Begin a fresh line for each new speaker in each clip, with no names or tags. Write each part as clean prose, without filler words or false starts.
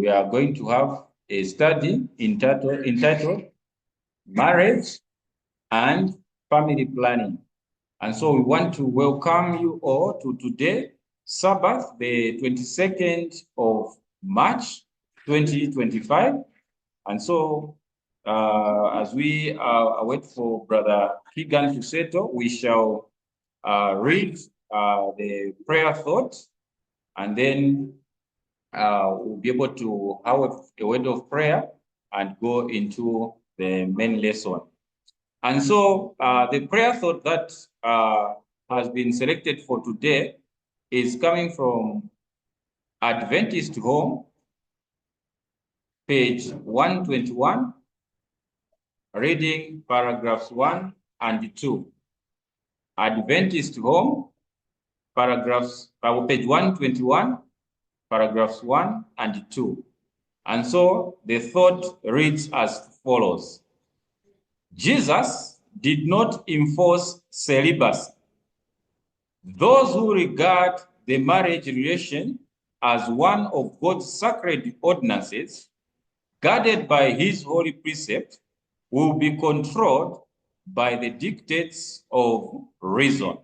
we are going to have a study entitled Marriage and Family Planning. And so we want to welcome you all to today, Sabbath, the 22nd of March, 2025. And so as we wait for Brother Keagan to settle, we shall read the prayer thought, and then we'll be able to have a word of prayer and go into the main lesson. And so the prayer thought that has been selected for today is coming from Adventist Home, page 121, reading paragraphs 1 and 2. Adventist Home, page 121, paragraphs 1 and 2. And so the thought reads as follows. Jesus did not enforce celibacy. Those who regard the marriage relation as one of God's sacred ordinances, guarded by his holy precept, will be controlled by the dictates of reason.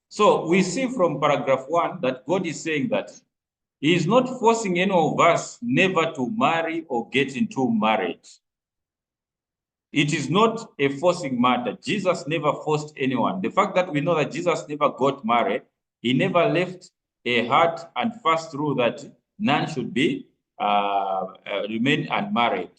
So we see from paragraph 1 that God is saying that he is not forcing any of us never to marry or get into marriage. It is not a forcing matter. Jesus never forced anyone. The fact that we know that Jesus never got married, he never left a hard and fast rule that none should be remain unmarried.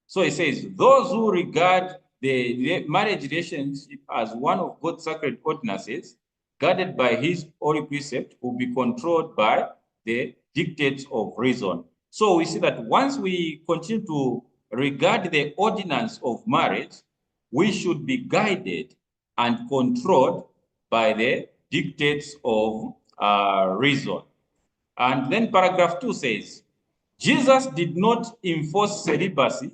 So he says, those who regard the marriage relationship as one of God's sacred ordinances, guarded by his holy precept, will be controlled by the dictates of reason. So we see that once we continue to regard the ordinance of marriage, we should be guided and controlled by the dictates of reason. And then paragraph 2 says, Jesus did not enforce celibacy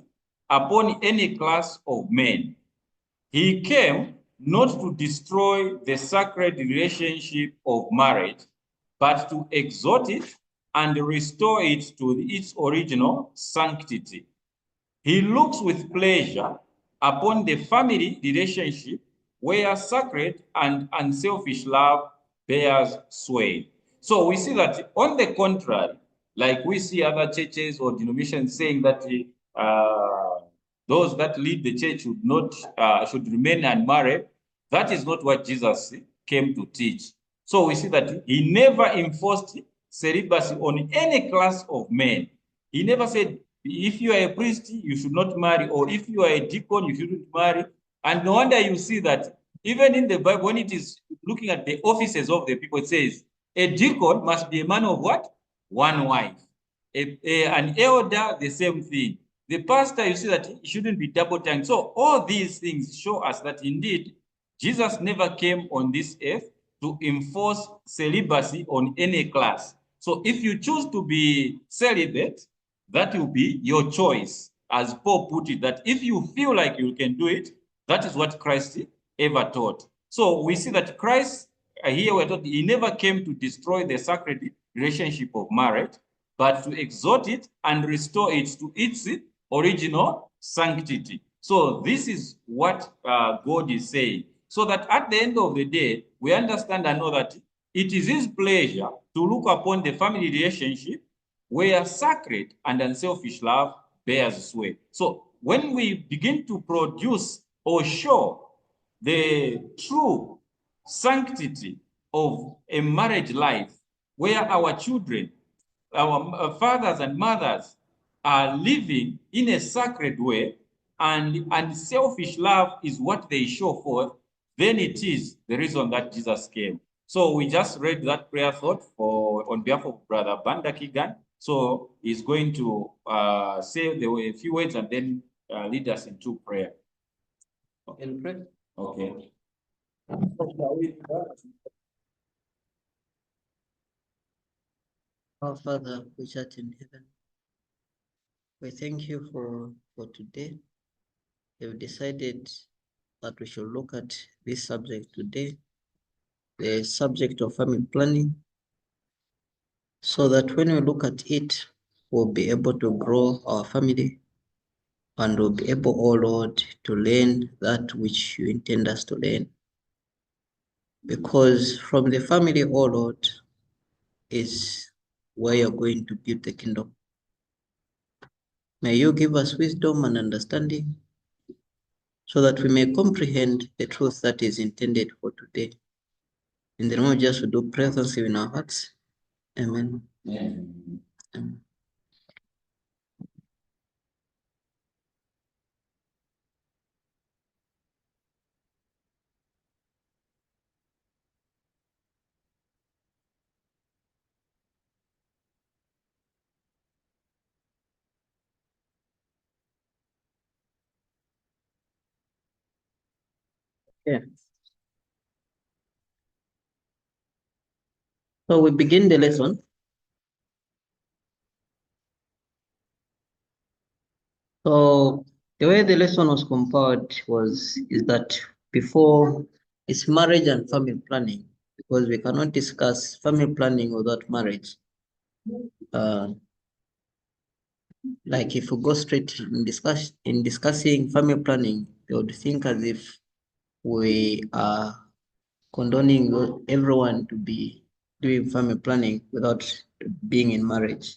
upon any class of men. He came not to destroy the sacred relationship of marriage, but to exhort it and restore it to its original sanctity. He looks with pleasure upon the family relationship where sacred and unselfish love bears sway. So we see that on the contrary, like we see other churches or denominations saying that those that lead the church should remain unmarried, that is not what Jesus came to teach. So we see that he never enforced celibacy on any class of men. He never said, if you are a priest, you should not marry, or if you are a deacon, you shouldn't marry. And no wonder you see that even in the Bible, when it is looking at the offices of the people, it says, a deacon must be a man of what? One wife. An elder, the same thing. The pastor, you see that he shouldn't be double-tongued. So all these things show us that indeed, Jesus never came on this earth to enforce celibacy on any class. So if you choose to be celibate, that will be your choice. As Paul put it, that if you feel like you can do it, that is what Christ ever taught. So we see that Christ, here we're taught, he never came to destroy the sacred relationship of marriage, but to exhort it and restore it to its original sanctity. So this is what God is saying. So that at the end of the day, we understand and know that it is his pleasure to look upon the family relationship where sacred and unselfish love bears sway. So when we begin to produce or show the true sanctity of a marriage life, where our children, our fathers and mothers are living in a sacred way, and unselfish love is what they show forth, then it is the reason that Jesus came. So we just read that prayer thought on behalf of Brother Banda Keagan. So he's going to say a few words and then lead us into prayer. Okay. Okay.
Our Father, which art in heaven, we thank you for today. We've decided that we should look at this subject today, the subject of family planning, so that when we look at it, we'll be able to grow our family, and we'll be able, oh Lord, to learn that which you intend us to learn. Because from the family, oh Lord, is where you're going to build the kingdom. May you give us wisdom and understanding so that we may comprehend the truth that is intended for today. In the name of Jesus, we do pray thanksgiving in our hearts. Amen.
Amen.
Amen. Yeah. So we begin the lesson. So the way the lesson was compiled is that before it's marriage and family planning, because we cannot discuss family planning without marriage. Like if we go straight in discussing family planning, they would think as if we are condoning everyone to be doing family planning without being in marriage.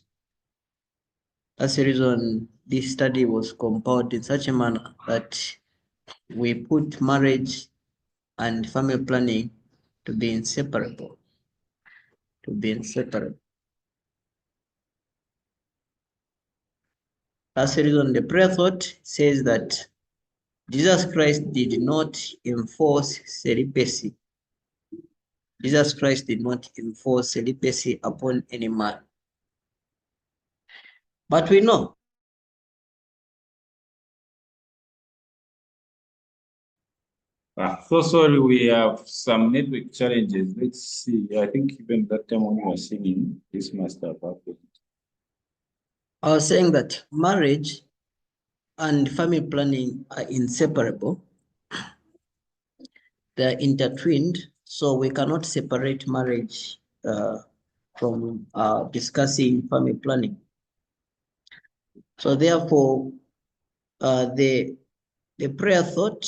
That's the reason this study was compiled in such a manner that we put marriage and family planning to be inseparable. That's the reason the prayer thought says that Jesus Christ did not enforce celibacy. Jesus Christ did not enforce celibacy upon any man. But we know
So sorry, we have some network challenges. Let's see. I think even that time when you were singing, this must have happened.
I was saying that marriage and family planning are inseparable. They're intertwined, so we cannot separate marriage from discussing family planning. So therefore, the prayer thought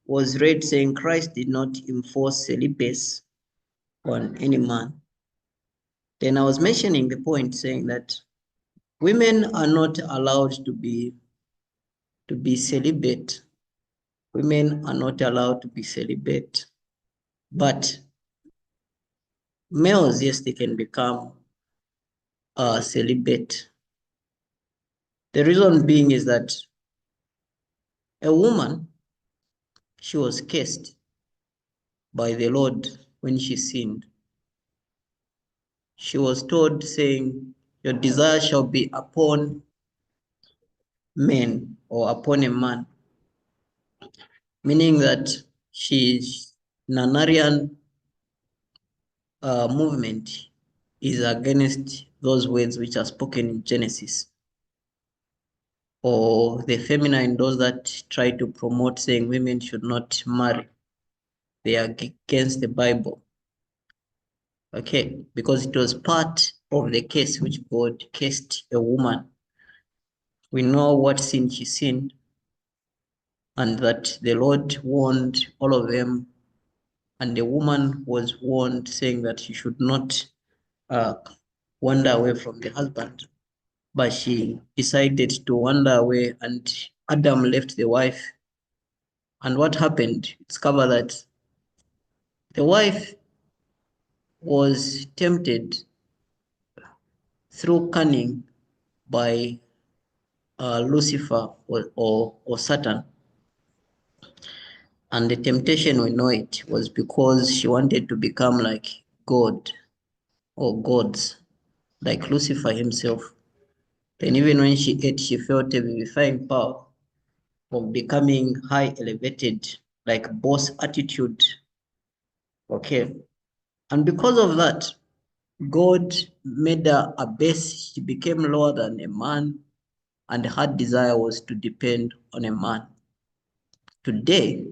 was read saying Christ did not enforce celibacy on any man. Then I was mentioning the point saying that women are not allowed to be celibate. Women are not allowed to be celibate. But males, yes, they can become celibate. The reason being is that a woman, she was cursed by the Lord when she sinned. She was told saying, your desire shall be upon men or upon a man, meaning that she's Nanarian movement is against those words which are spoken in Genesis, or the feminine, those that try to promote saying women should not marry. They are against the Bible. Okay, because it was part of the case which God cursed a woman. We know what sin she sinned, and that the Lord warned all of them, and the woman was warned saying that she should not wander away from the husband. But she decided to wander away, and Adam left the wife. And what happened? Discover that the wife was tempted through cunning by Lucifer or Satan. And the temptation, we know it, was because she wanted to become like God or gods, like Lucifer himself. Then even when she ate, she felt a vivifying power of becoming high elevated, like boss attitude. Okay. And because of that, God made her a base. She became lower than a man, and her desire was to depend on a man. Today,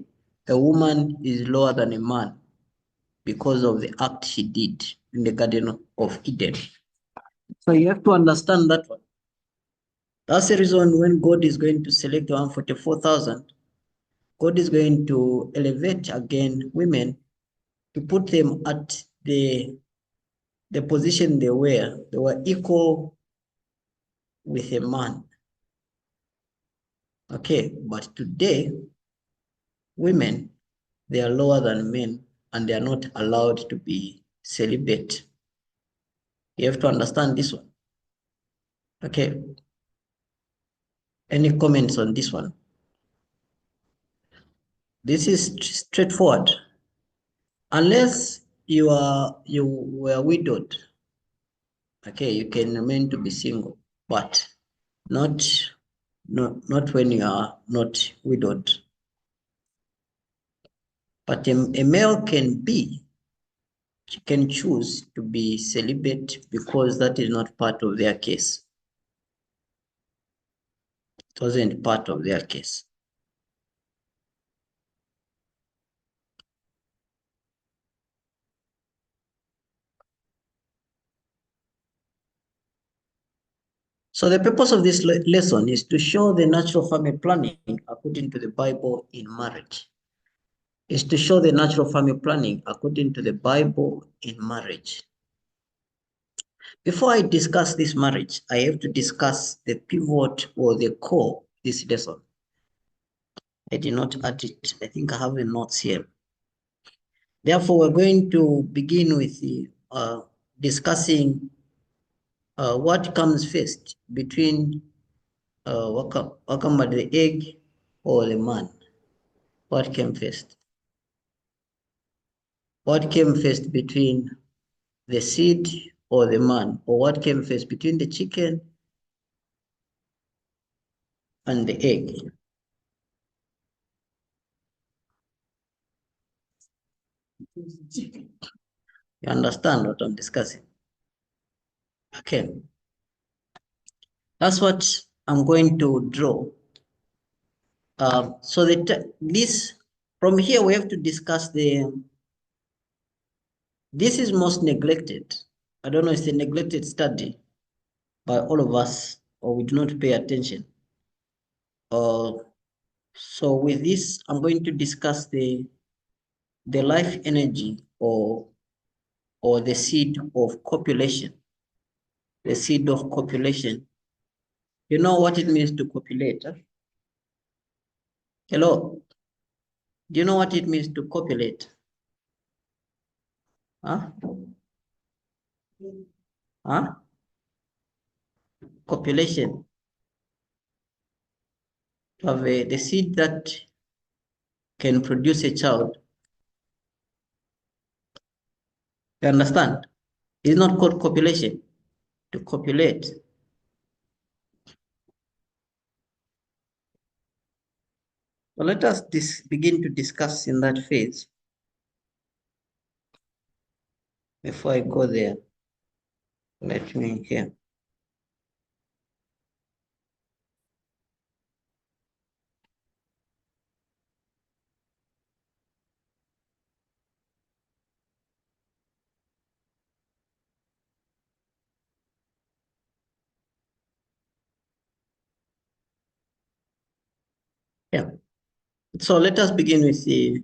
a woman is lower than a man because of the act she did in the Garden of Eden. So you have to understand that one. That's the reason when God is going to select 144,000, God is going to elevate again women to put them at the position they were. They were equal with a man. Okay, but today, women, they are lower than men and they are not allowed to be celibate. You have to understand this one. Okay. Any comments on this one? This is straightforward. Unless you were widowed, okay, you can remain to be single, but not when you are not widowed. But a male can choose to be celibate because that is not part of their case. It wasn't part of their case. So the purpose of this lesson is to show the natural family planning according to the Bible in marriage. Is to show the natural family planning according to the Bible in marriage. Before I discuss this marriage, I have to discuss the pivot or the core of this lesson. I did not add it. I think I have the notes here. Therefore, we're going to begin with the, discussing what comes first between the egg or the man. What came first? What came first between the seed or the man? Or what came first between the chicken and the egg? You understand what I'm discussing? Okay. That's what I'm going to draw. So this, from here we have to discuss this is most neglected. I don't know, it's a neglected study by all of us, or we do not pay attention. So with this, I'm going to discuss the life energy or the seed of copulation. The seed of copulation. You know what it means to copulate? Huh? Hello? Do you know what it means to copulate? Huh? Huh? Copulation. To have the seed that can produce a child. You understand? It's not called copulation. To copulate. So let us begin to discuss in that phase. Before I go there, let me here. Yeah. So let us begin with the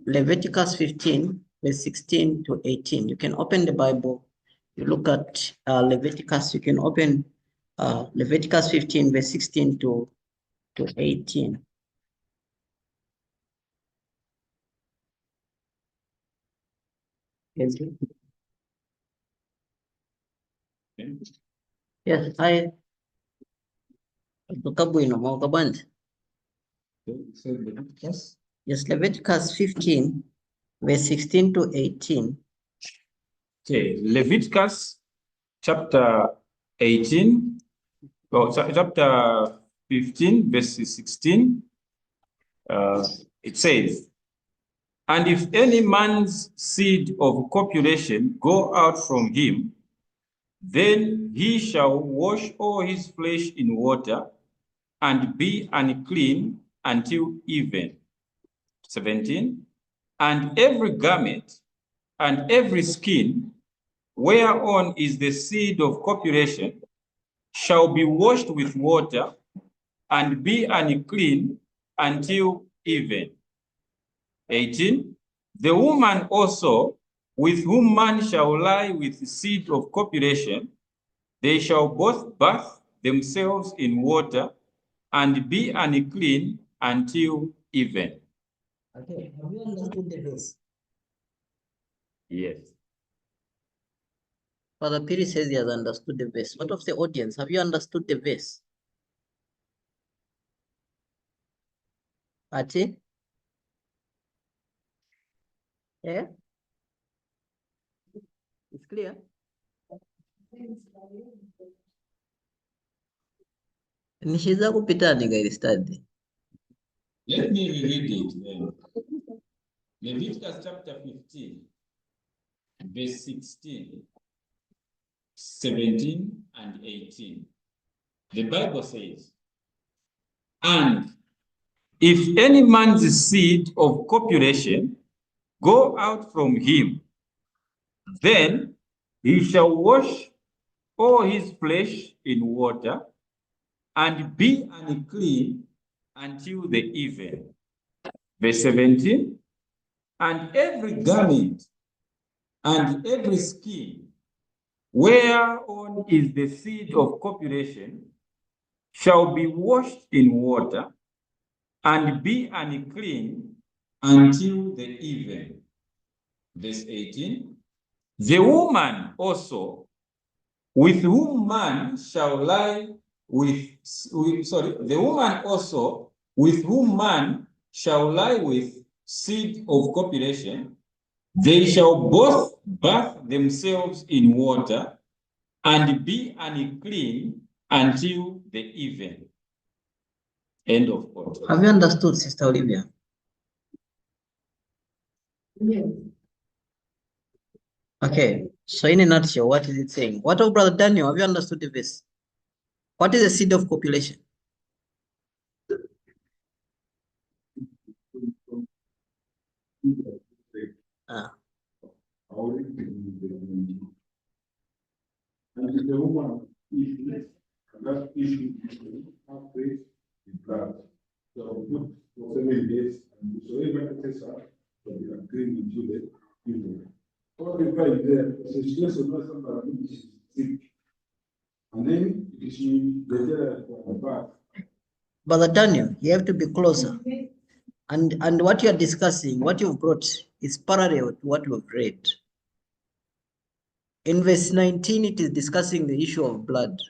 Leviticus 15, verse 16 to 18. You can open the Bible. You look at Leviticus. You can open Leviticus 15, verse 16 to 18. Yes, yes, I. Yes, yes, Leviticus 15, verse 16 to 18.
Okay, Leviticus chapter 18, chapter 15, verse 16. It says, "And if any man's seed of copulation go out from him, then he shall wash all his flesh in water and be unclean until even." 17. "And every garment and every skin whereon is the seed of copulation shall be washed with water and be unclean until even. 18. The woman also with whom man shall lie with the seed of copulation, they shall both bathe themselves in water and be unclean until even.
Okay, have you understood the verse?
Yes.
Father Piri says he has understood the verse. What of the audience? Have you understood the verse? Ati? Yeah? It's clear? Nishiza kupita guide study.
Let me reread it then. Leviticus chapter 15, verse 16, 17, and 18. The Bible says, and if any man's seed of copulation go out from him, then he shall wash all his flesh in water and be unclean until the even. Verse 17, and every garment and every skin whereon is the seed of copulation shall be washed in water and be unclean until the even. Verse 18, the woman also with whom man shall lie the woman also with whom man shall lie with seed of copulation, they shall both bathe themselves in water and be unclean until the even. End of quote.
Have you understood, Sister Olivia?
Yes.
Okay, so in a nutshell, what is it saying? What of Brother Daniel? Have you understood the verse? What is the seed of copulation? Ah.
And the woman is less, and that issue is have faith in blood. So put for 7 days, and so even the test her, so they can clean into the people. All the fight there, so she just knows somebody who is sick. And then she get for a bath.
Brother Daniel, you have to be closer. And what you are discussing, what you've brought, is parallel to what we've read. In verse 19, it is discussing the issue of blood.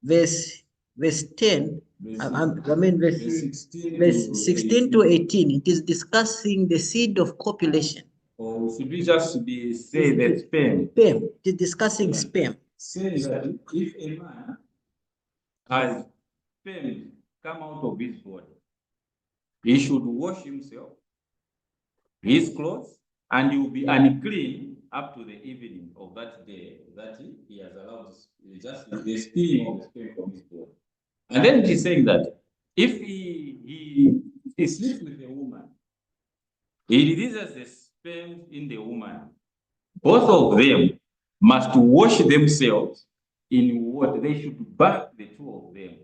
Verse 10, verse 16 to 18, it is discussing the seed of copulation.
Or should we just say that sperm?
Sperm. It is discussing sperm.
Say that if a man has sperm come out of his body, he should wash himself, his clothes, and he will be unclean up to the evening of that day that he has allowed just the steam of the sperm from his body. And then he's saying that if he sleeps with a woman, he releases the sperm in the woman. Both of them must wash themselves in water. They should bath the two of them,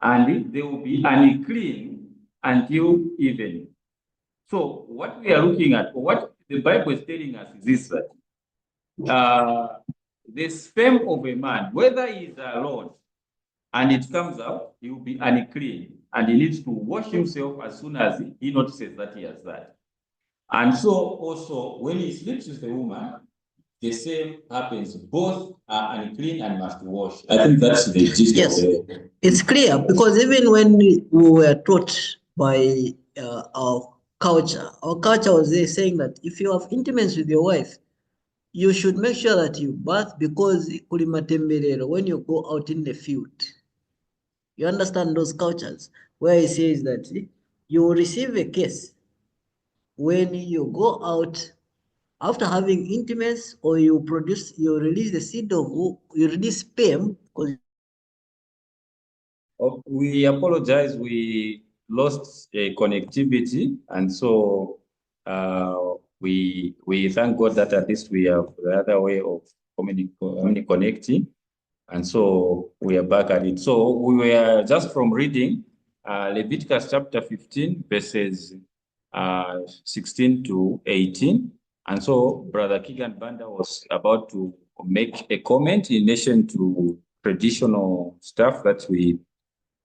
and they will be unclean until evening. So what we are looking at, or what the Bible is telling us, is this: that the sperm of a man, whether he is alone and it comes out, he will be unclean, and he needs to wash himself as soon as he notices that he has that. And so also when he sleeps with a woman, the same happens. Both are unclean and must wash. I think that's the gist.
Yes, it's clear, because even when we were taught by our culture was there saying that if you have intimacy with your wife, you should make sure that you bath, because when you go out in the field, you understand those cultures where it says that you will receive a case when you go out after having intimacy, or you release the seed of, you release sperm.
We apologize, we lost connectivity, and so we thank God that at least we have the other way of connecting. And so we are back at it. So we were just from reading Leviticus chapter 15, verses 16 to 18. And so Brother Keagan Banda was about to make a comment in relation to traditional stuff that we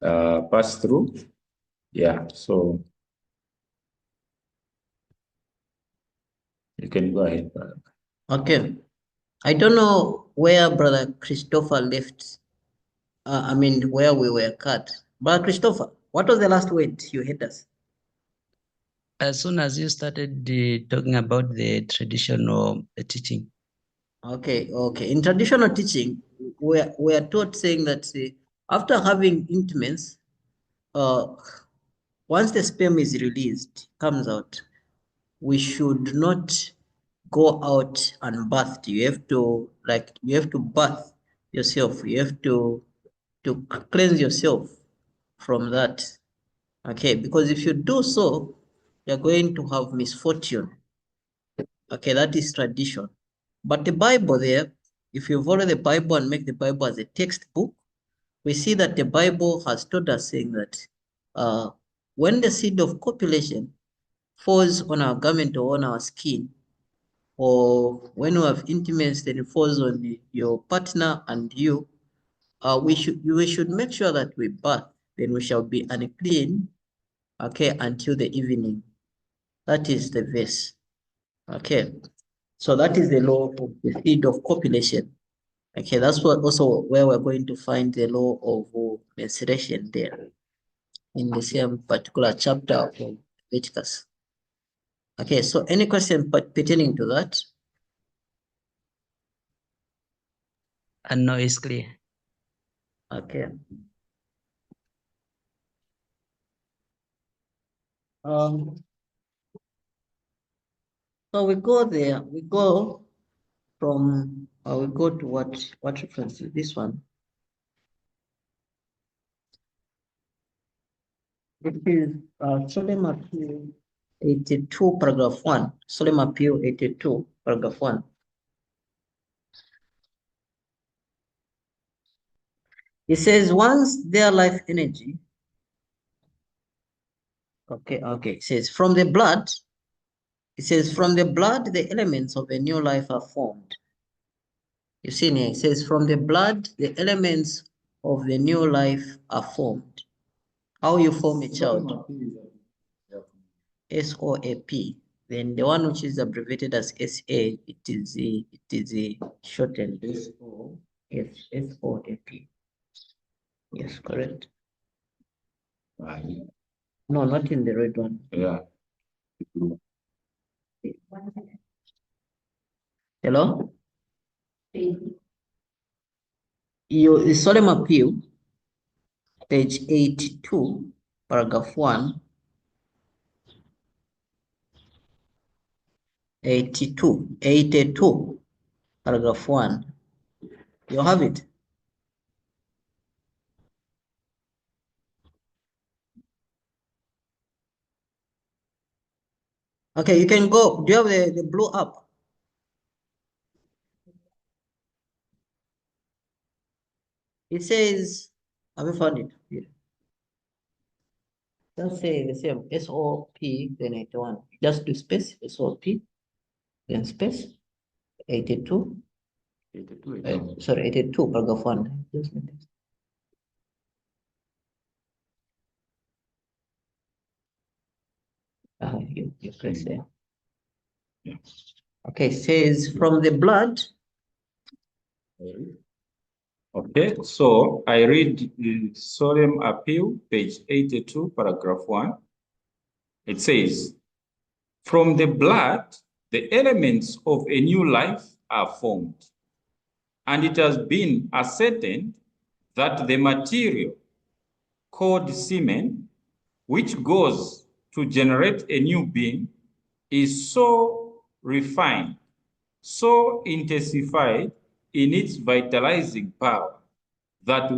pass through. Yeah, so you can go ahead, brother.
Okay. I don't know where Brother Christopher left. I mean, where we were cut. Brother Christopher, what was the last word you hit us?
As soon as you started talking about the traditional teaching.
Okay. In traditional teaching, we are taught saying that after having intimates, once the sperm is released, comes out, we should not go out and bath. You have to bath yourself. You have to cleanse yourself from that. Okay, because if you do so, you're going to have misfortune. Okay, that is tradition. But the Bible there, if you follow the Bible and make the Bible as a textbook, we see that the Bible has taught us saying that when the seed of copulation falls on our garment or on our skin, or when we have intimacy that it falls on your partner and you, we should make sure that we bath, then we shall be unclean, okay, until the evening. That is the verse. Okay. So that is the law of the seed of copulation. Okay, that's what also where we're going to find the law of menstruation there in the same particular chapter of Leviticus. Okay, so any question pertaining to that?
And no, it's clear.
Okay. So we go there, we go from, we go to what reference is this one? It is Solemn Appeal 82, paragraph 1. Solemn Appeal 82, paragraph 1. It says, once their life energy, okay, it says, from the blood, the elements of a new life are formed. You see here, it says, from the blood, the elements of the new life are formed. How you form a child? SOAP. Then the one which is abbreviated as SA, it is shortened. SOAP. Yes, correct. No, not in the red one.
Yeah.
Hello? You Solemn Appeal, page 82, paragraph 1. 82, paragraph 1. You have it? Okay, you can go. Do you have the blue up? It says, have you found it? Yeah. Just say the same, SOP, then 81. Just do space, SOP, then space, 82. 82, paragraph 1. Just like this. You press there.
Yeah.
Okay, says from the blood.
Okay, so I read the Solemn Appeal, page 82, paragraph 1. It says, from the blood, the elements of a new life are formed, and it has been ascertained that the material called semen, which goes to generate a new being, is so refined, so intensified in its vitalizing power, that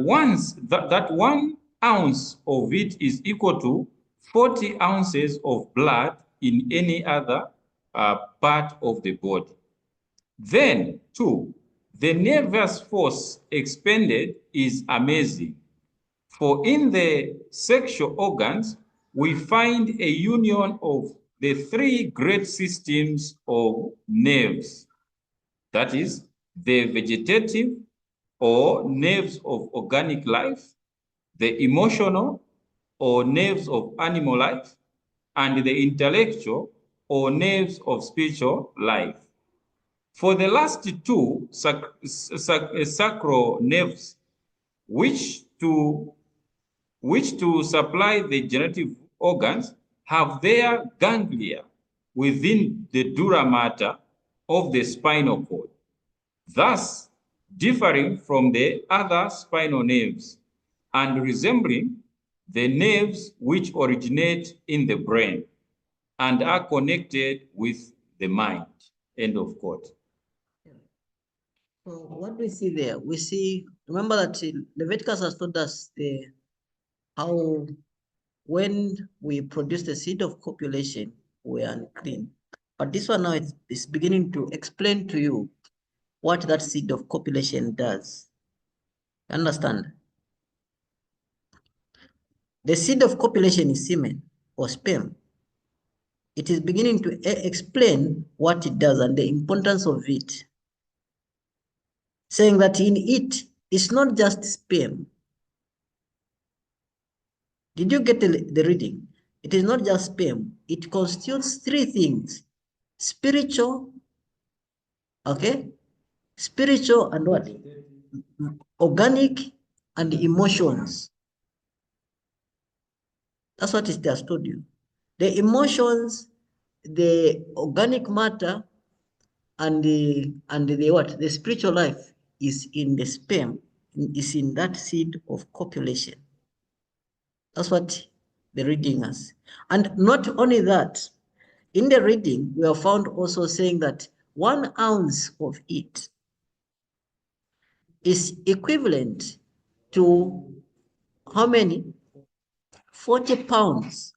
that 1 ounce of it is equal to 40 ounces of blood in any other part of the body. Then, 2, The nervous force expended is amazing, for in the sexual organs, we find a union of the three great systems of nerves. That is, the vegetative or nerves of organic life, the emotional or nerves of animal life, and the intellectual or nerves of spiritual life. For the last two sacral nerves, which to supply the generative organs, have their ganglia within the dura mater of the spinal cord, thus differing from the other spinal nerves and resembling the nerves which originate in the brain and are connected with the mind. End of quote.
So what do we see there? We see, remember that Leviticus has told us how when we produce the seed of copulation, we are unclean. But this one now is beginning to explain to you what that seed of copulation does. Understand? The seed of copulation is semen or sperm. It is beginning to explain what it does and the importance of it, saying that in it, it's not just sperm. Did you get the reading? It is not just sperm. It constitutes three things: spiritual, okay? Spiritual and what? Organic and emotions. That's what it has told you. The emotions, the organic matter, and the what? The spiritual life is in the sperm, is in that seed of copulation. That's what the reading has. And not only that, in the reading, we have found also saying that 1 ounce of it is equivalent to how many? 40 pounds.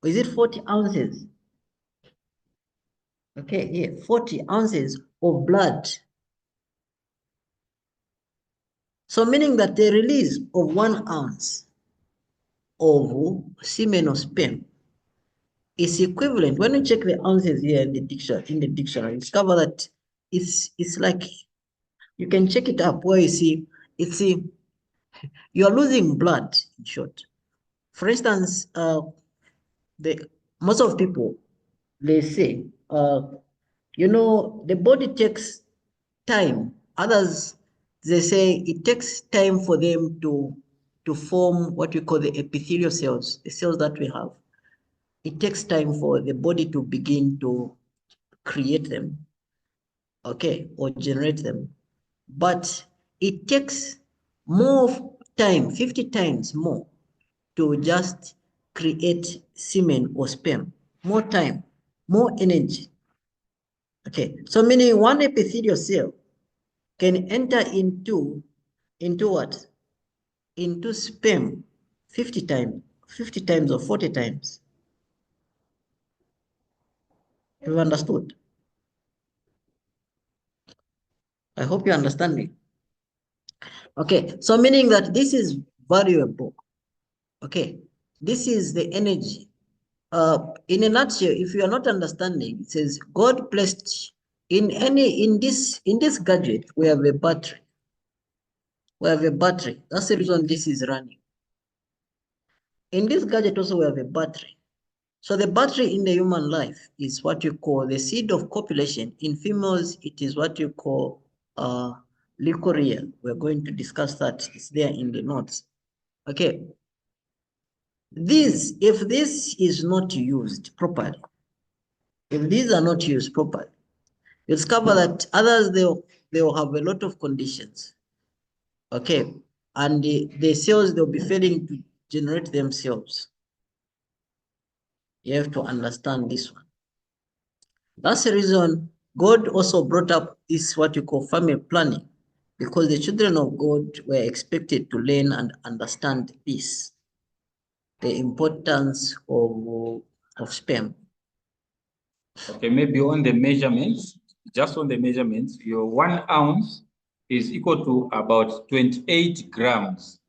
Or is it 40 ounces? Okay, yeah, 40 ounces of blood. So meaning that the release of 1 ounce of semen or sperm is equivalent. When you check the ounces here in the dictionary, discover that it's like, you can check it up where you see you're losing blood, in short. For instance, most of people, they say, the body takes time. Others, they say it takes time for them to form what we call the epithelial cells, the cells that we have. It takes time for the body to begin to create them, okay, or generate them. But it takes more time, 50 times more, to just create semen or sperm. More time, more energy. Okay, so meaning one epithelial cell can enter into what? Into sperm 50 times or 40 times. You understood? I hope you understand me. Okay, so meaning that this is valuable. Okay, this is the energy. In a nutshell, if you are not understanding, it says God placed in this gadget, we have a battery. We have a battery. That's the reason this is running. In this gadget also we have a battery. So the battery in the human life is what you call the seed of copulation. In females, it is what you call leukorrhea. We're going to discuss that. It's there in the notes. Okay. If this is not used properly, if these are not used properly, you discover that others, they'll have a lot of conditions. Okay. And the cells, they'll be failing to generate themselves. You have to understand this one. That's the reason God also brought up this what you call family planning, because the children of God were expected to learn and understand this, the importance of sperm.
Okay, maybe on the measurements, just on the measurements, your 1 ounce is equal to about 28 grams.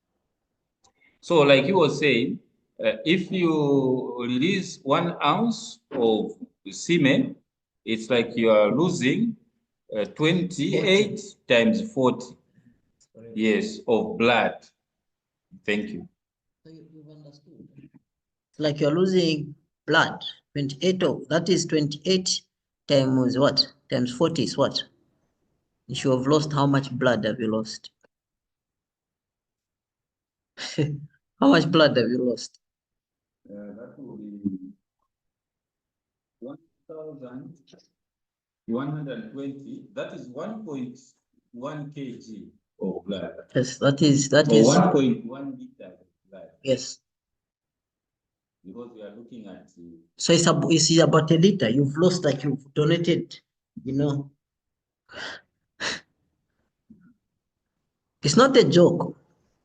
So like you were saying, if you release 1 ounce of semen, it's like you are losing 28 times 40, yes, of blood. Thank you.
So you've understood. It's like you're losing blood. 28 of that is 28 times what? Times 40 is what? If you have lost, how much blood have you lost? How much blood have you lost?
That will be 1,120. That is 1.1 kg of blood.
Yes, that is
1.1 liter of blood.
Yes.
Because we are looking at
So it's about a liter. You've lost, like you've donated, you know. It's not a joke.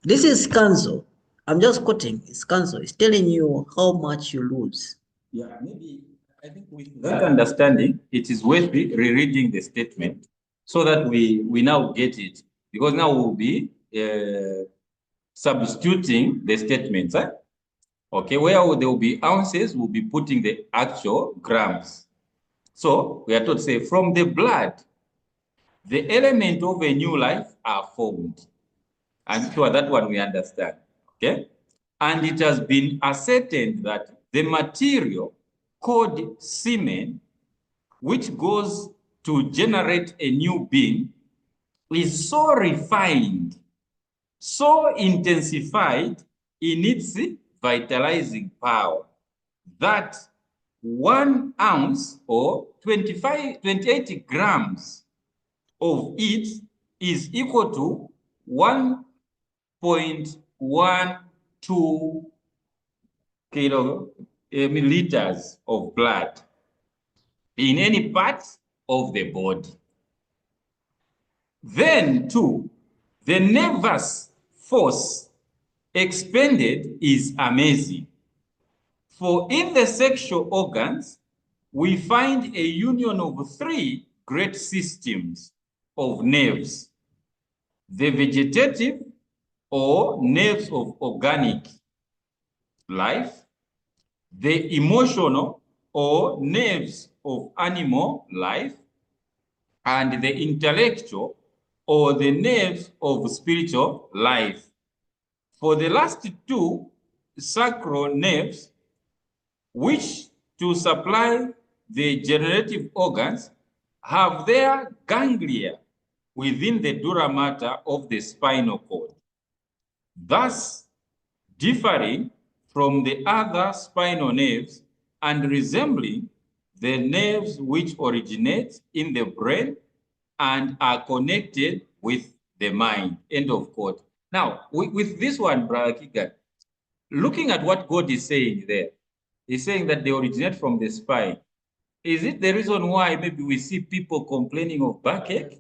This is Scanso. I'm just quoting. It's Scanso. It's telling you how much you lose.
Yeah, maybe I think with that understanding, it is worth rereading the statement so that we now get it. Because now we'll be substituting the statements. Okay, where there will be ounces, we'll be putting the actual grams. So we are told to say, from the blood, the element of a new life are formed. I'm sure that one we understand. Okay? And it has been ascertained that the material called semen, which goes to generate a new being, is so refined, so intensified in its vitalizing power that 1 ounce or 28 grams of it is equal to 1.12 milliliters of blood in any part of the body. Then, too, the nervous force expended is amazing. For in the sexual organs, we find a union of 3 great systems of nerves: the vegetative or nerves of organic life, the emotional or nerves of animal life, and the intellectual or the nerves of spiritual life. For the last 2 sacral nerves, which to supply the generative organs, have their ganglia within the dura mater of the spinal cord, thus differing from the other spinal nerves and resembling the nerves which originate in the brain and are connected with the mind. End of quote. Now, with this one, Brother Keagan, looking at what God is saying there, he's saying that they originate from the spine. Is it the reason why maybe we see people complaining of backache?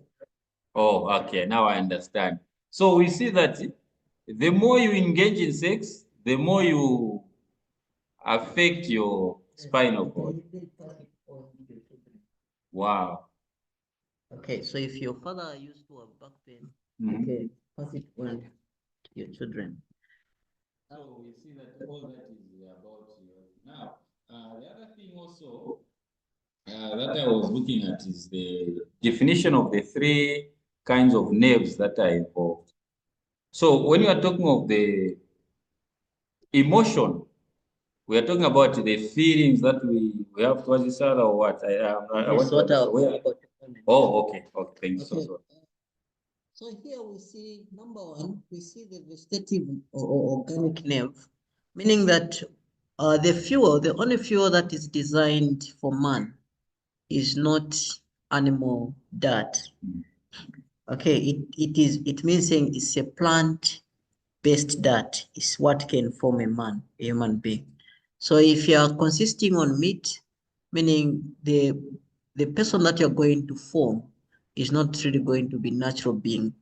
Oh, okay, now I understand. So we see that the more you engage in sex, the more you affect your spinal cord. Wow.
Okay, so if your father used to have back pain,
Mhm.
okay, pass it on to your children.
So we see that all that is about you. Now, the other thing also that I was looking at is the definition of the 3 kinds of nerves that are involved. So when you are talking of the emotion, we are talking about the feelings that we have towards each other or what? I want
What
to
about
understand.
the comment?
Oh, okay. Okay, thank you
Okay.
so much.
So here we see, number 1, we see the vegetative or organic nerve, meaning that the only fuel that is designed for man is not animal dirt. Okay, it means saying it's a plant-based diet is what can form a human being. So if you are consisting on meat, meaning the person that you're going to form is not really going to be natural being.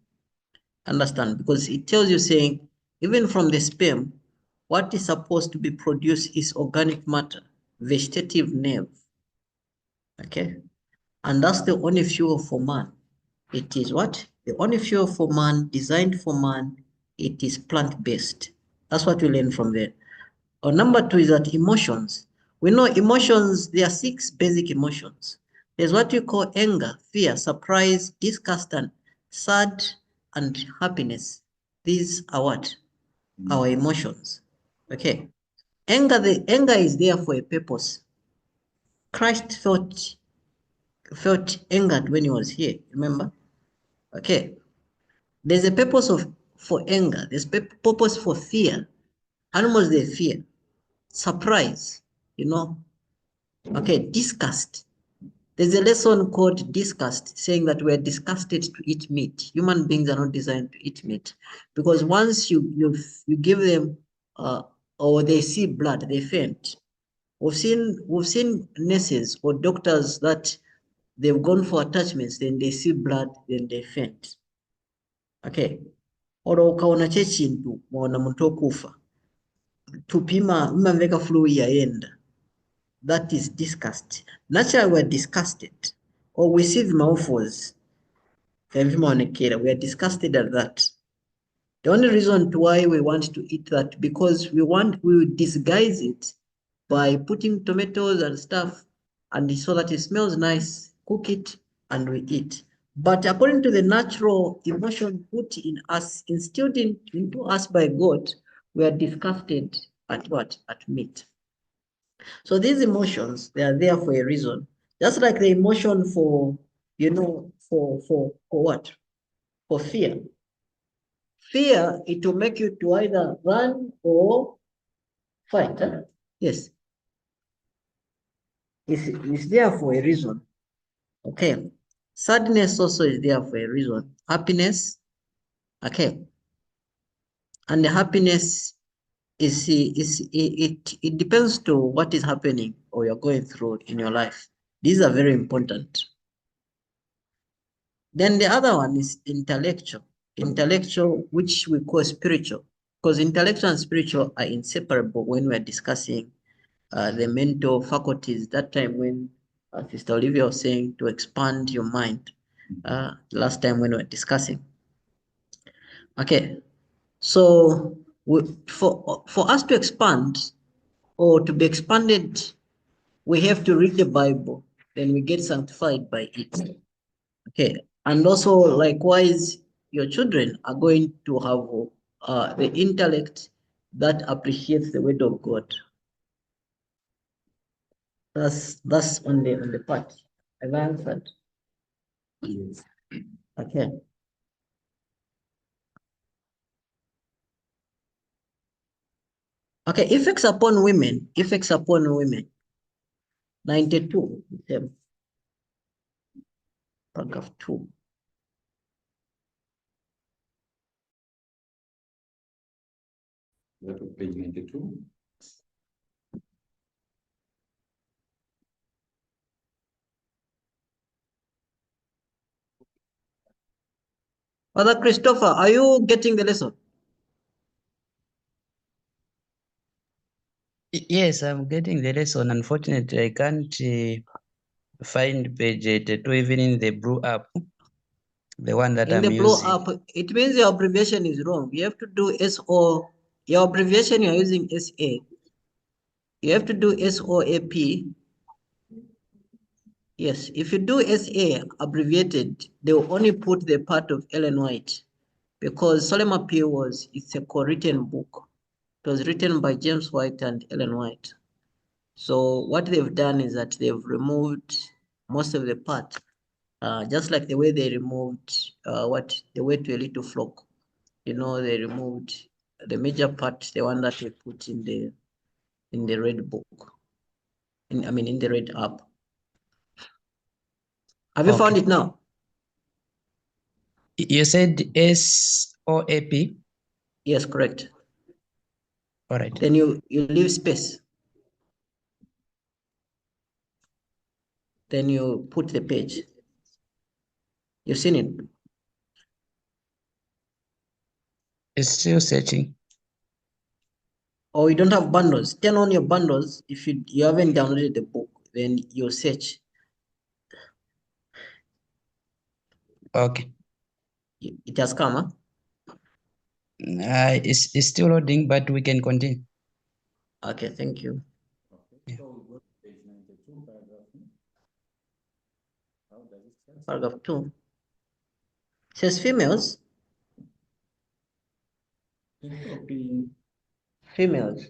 Understand? Because it tells you saying, even from the sperm, what is supposed to be produced is organic matter, vegetative nerve. Okay? And that's the only fuel for man. It is what? The only fuel for man, designed for man, it is plant-based. That's what we learn from there. Number 2 is that emotions. We know emotions, there are 6 basic emotions. There's what we call anger, fear, surprise, disgust, and sad, and happiness. These are what? Our emotions. Okay. The anger is there for a purpose. Christ felt angered when he was here, remember? Okay. There's a purpose for anger. There's purpose for fear. Animals, they fear. Surprise, Okay, disgust. There's a lesson called disgust, saying that we're disgusted to eat meat. Human beings are not designed to eat meat, because once you give them or they see blood, they faint. We've seen nurses or doctors that they've gone for attachments, then they see blood, then they faint. Okay. Oro ukaona chekintu mwaona muntu okufa tupima mmamveka flu yaenda. That is disgust. Naturally, we're disgusted, or we see vimauphos. We are disgusted at that. The only reason why we want to eat that, because we will disguise it by putting tomatoes and stuff, and so that it smells nice, cook it, and we eat. But according to the natural emotion put in us, instilled into us by God, we are disgusted at what? At meat. So these emotions, they are there for a reason. Just like the emotion for what? For fear. Fear, it will make you to either run or fight. Huh? Yes. It's there for a reason. Okay. Sadness also is there for a reason. Happiness. Okay. And the happiness it depends to what is happening or you're going through in your life. These are very important. Then the other one is intellectual. Intellectual, which we call spiritual, because intellectual and spiritual are inseparable when we're discussing the mental faculties. That time when Sister Olivia was saying to expand your mind, last time when we were discussing. Okay, so for us to expand or to be expanded, we have to read the Bible, then we get sanctified by it. Okay, and also likewise, your children are going to have the intellect that appreciates the word of God. That's on the part. Have I answered? Yes. Okay. Okay, effects upon women. 92. Paragraph 2.
That was page 92.
Father Christopher, are you getting the lesson?
Yes, I'm getting the lesson. Unfortunately, I can't find page 82 even in the blue app, the one that
In
I'm
the blue
using.
app, it means your abbreviation is wrong. You have to do SO. Your abbreviation, you're using SA. You have to do SOAP. Yes, if you do SA abbreviated, they will only put the part of Ellen White, because Solemn Appeal it's a co-written book. It was written by James White and Ellen White. So what they've done is that they've removed most of the part, just like the way they removed the way to a little flock. They removed the major part, the one that they put in the red book. In the red app. Have you found it now?
You said SOAP?
Yes, correct.
All right.
Then you leave space. Then you put the page. You've seen it?
It's still searching.
Or you don't have bundles. Turn on your bundles. If you haven't downloaded the book, then you search.
Okay.
It has come, huh?
It's still loading, but we can continue.
Okay, thank you.
Okay, so we go to page 92, paragraph. How does it start?
Paragraph 2 says females. Females.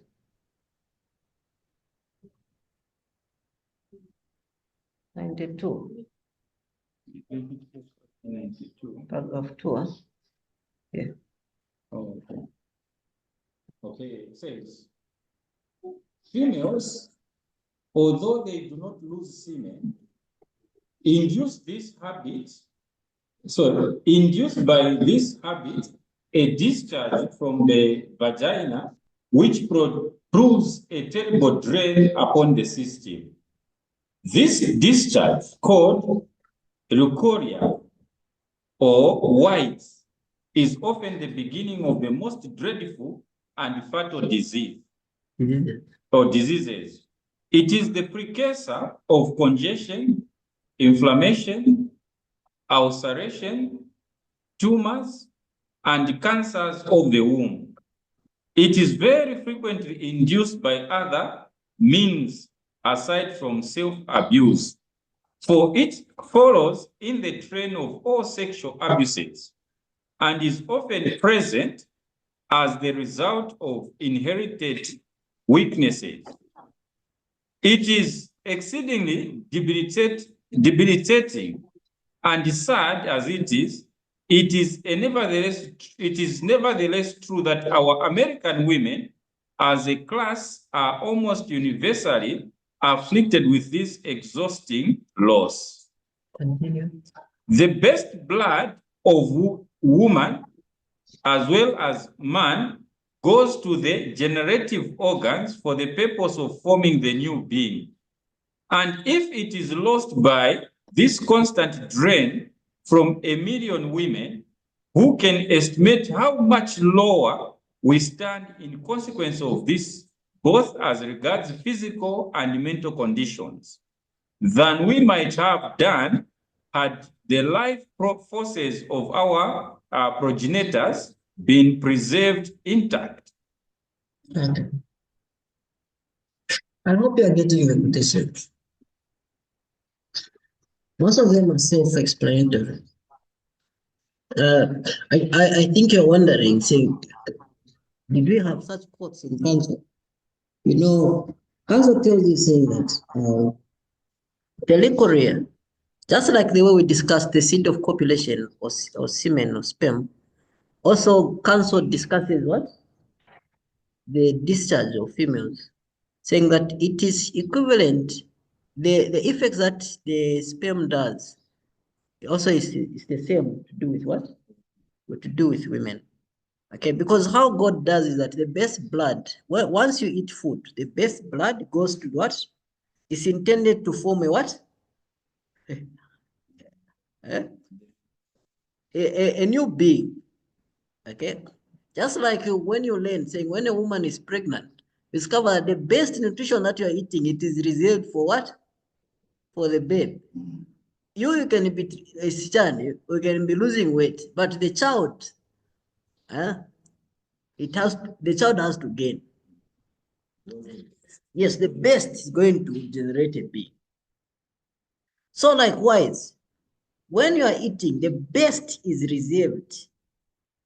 '92.
92.
Paragraph 2, huh? Yeah.
Oh, okay. Okay, it says females, although they do not lose semen, induced by this habit, a discharge from the vagina, which proves a terrible drain upon the system. This discharge, called leukorrhea or white, is often the beginning of the most dreadful and fatal disease or diseases. It is the precursor of congestion, inflammation, ulceration, tumors, and cancers of the womb. It is very frequently induced by other means aside from self-abuse, for it follows in the train of all sexual abuses and is often present as the result of inherited weaknesses. It is exceedingly debilitating and sad as it is nevertheless true that our American women as a class are almost universally afflicted with this exhausting loss.
Continue.
The best blood of woman as well as man goes to the generative organs for the purpose of forming the new being. And if it is lost by this constant drain from 1 million women, who can estimate how much lower we stand in consequence of this, both as regards physical and mental conditions, than we might have done had the life forces of our progenitors been preserved intact.
Okay. I hope you are getting the quotation. Most of them are self-explanatory. I think you're wondering, saying, did we have such quotes in cancer? You know, cancer tells you saying that telechorea, just like the way we discussed the seed of copulation or semen or sperm, also cancer discusses what? The discharge of females, saying that it is equivalent, the effects that the sperm does also is the same to do with what? To do with women. Okay, because how God does is that the best blood, well, once you eat food, the best blood goes to what? It's intended to form a what? A new being. Okay, just like when you learn, saying when a woman is pregnant, discover that the best nutrition that you are eating, it is reserved for what? For the babe. You can be a child, you can be losing weight, but the child, the child has to gain. Yes, the best is going to generate a being. So likewise, when you are eating, the best is reserved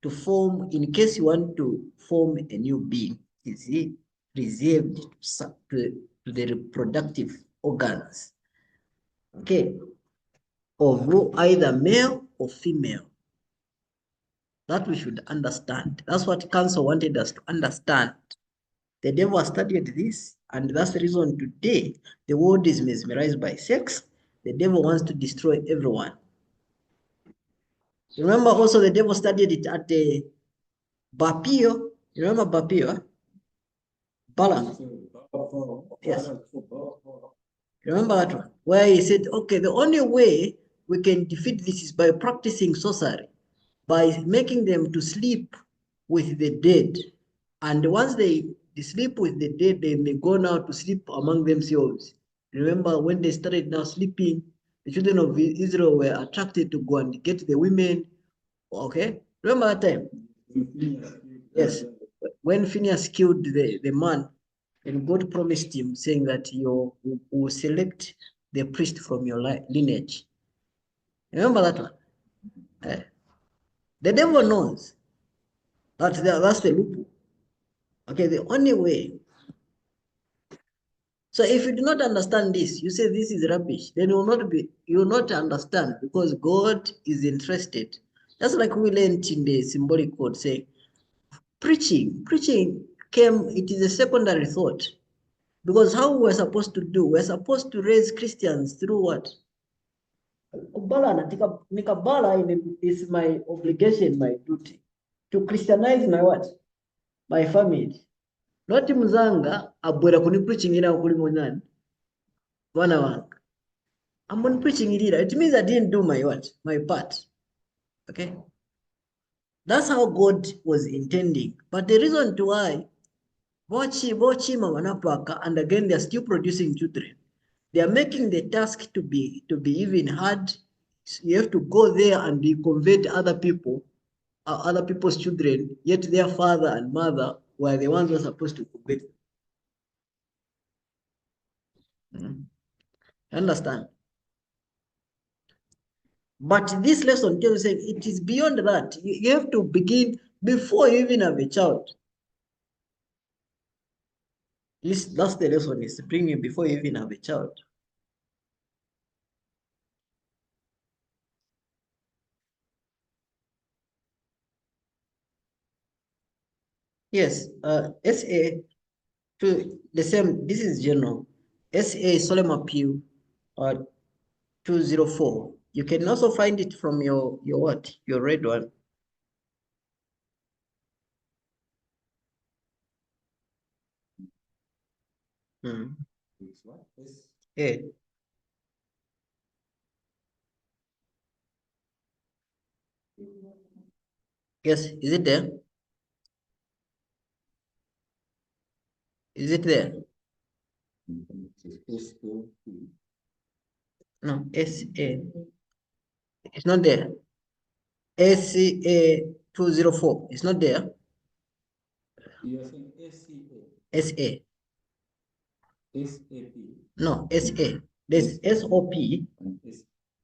to form, in case you want to form a new being, is it reserved to the reproductive organs, okay, of either male or female. That we should understand. That's what council wanted us to understand. The devil has studied this, and that's the reason today the world is mesmerized by sex. The devil wants to destroy everyone. Remember also the devil studied it at the Bapio. You remember Bapio? Balaam. Yes. Remember that one? Where he said, okay, the only way we can defeat this is by practicing sorcery, by making them to sleep with the dead. And once they sleep with the dead, they may go now to sleep among themselves. Remember when they started now sleeping, the children of Israel were attracted to go and get the women Okay, remember that time? Yes, when Phineas killed the man, and God promised him, saying that you will select the priest from your lineage. Remember that one? The devil knows that that's the loophole. Okay, the only way. So if you do not understand this, you say this is rubbish, then you will not understand, because God is interested. That's like we learned in the symbolic code, say preaching came, it is a secondary thought. Because how we're supposed to do, we're supposed to raise Christians through what? Is my obligation, my duty, to Christianize my what? My family. Not muzanga abwera kuni preaching ina kuli mwenani. Wana wanga. I'm on preaching it. It means I didn't do my what? My part. Okay? That's how God was intending. But the reason to why and again they're still producing children. They are making the task to be even hard. You have to go there and convert other people, other people's children, yet their father and mother were the ones who are supposed to convert them. Understand? But this lesson tells you it is beyond that. You have to begin before you even have a child. That's the lesson, is bringing before you even have a child. Yes, SA to the same. This is general. SA Solemn Appeal, 204. You can also find it from your what? Your red one. A. Yes, is it there? Is it there? No, SA. It's not there. SCA 204. It's not there.
You are saying SCA.
SA.
SAP.
No, SA. There's SOP.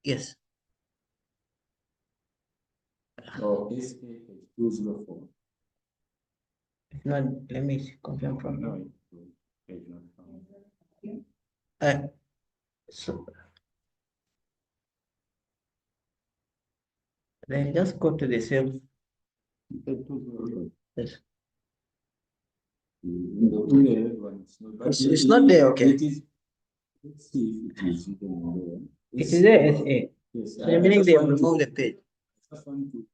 Yes.
Or SA 204.
Not, let me confirm from
No, page not found.
So then just go to the same. Yes. It's not there, okay.
It is. Let's see if it is even there.
It is there, SA.
Yes.
So meaning they have removed the page.
I just want to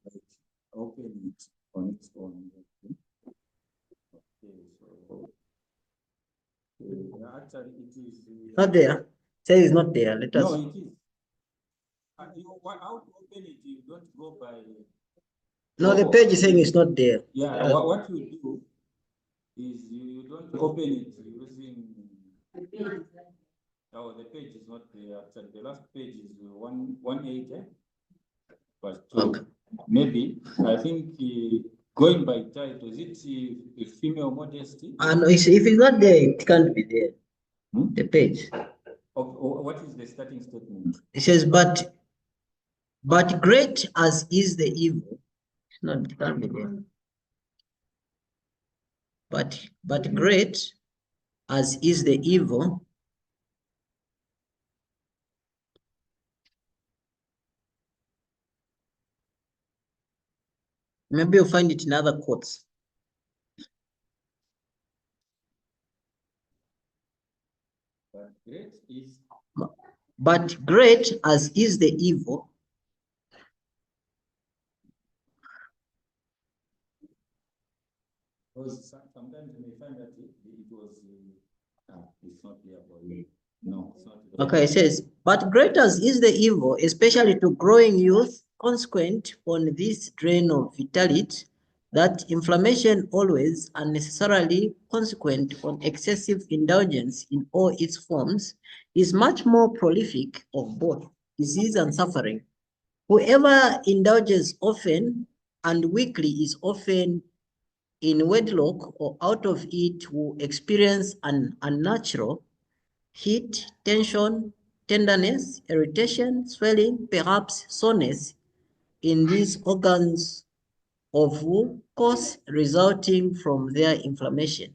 open it on its own. Okay, so actually it is
not there. Say it's not there. Let us.
No, it is. How to open it? You don't go by.
No, the page is saying it's not there.
Yeah, what you do is you don't open it using. Oh, the page is not there. Actually, the last page is 180. But okay. Maybe I think going by title, is it a female modesty?
No, if it's not there, it can't be there. The page.
What is the starting statement?
It says, but great as is the evil. It's not, it can't be there. But great as is the evil. Maybe you'll find it in other quotes. But great as is the evil.
Because sometimes you may find that it was it's not there for you. No, it's not there.
Okay, it says, but great as is the evil, especially to growing youth, consequent on this drain of vitality, that inflammation always unnecessarily consequent on excessive indulgence in all its forms, is much more prolific of both disease and suffering. Whoever indulges often and weakly is often in wedlock or out of it will experience an unnatural heat, tension, tenderness, irritation, swelling, perhaps soreness in these organs of course resulting from their inflammation.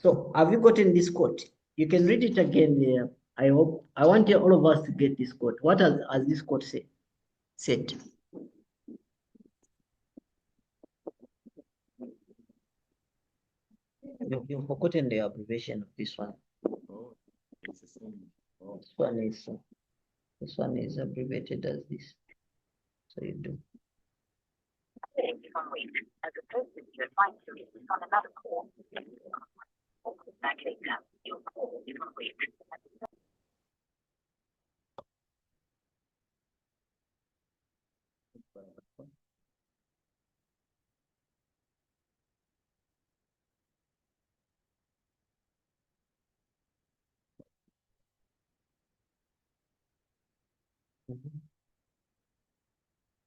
So have you gotten this quote? You can read it again there. I want all of us to get this quote. What has this quote said? You've forgotten the abbreviation of this one.
Oh, it's the same. Oh.
This one is abbreviated as this. So you do. As a person you advise to on another call. Your call is on wait.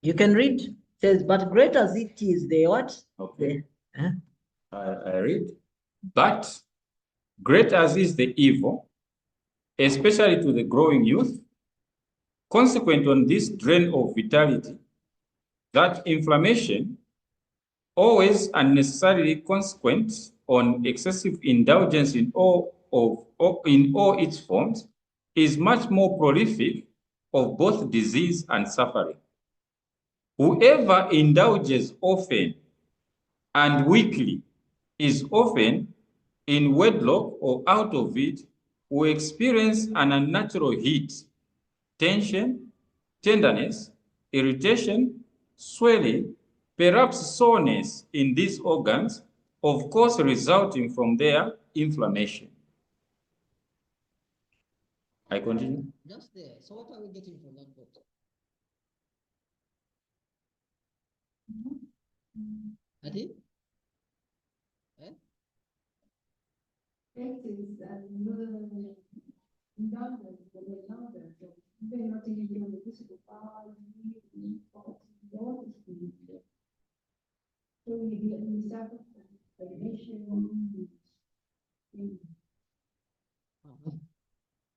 You can read. It says, but great as it is, the what?
Okay.
Huh?
I read, but great as is the evil, especially to the growing youth, consequent on this drain of vitality, that inflammation, always unnecessarily consequent on excessive indulgence in all its forms, is much more prolific of both disease and suffering. Whoever indulges often and weakly is often in wedlock or out of it, will experience an unnatural heat, tension, tenderness, irritation, swelling, perhaps soreness in these organs, of course resulting from their inflammation. I continue?
Just there. So what are we getting from that book? I think? Eh?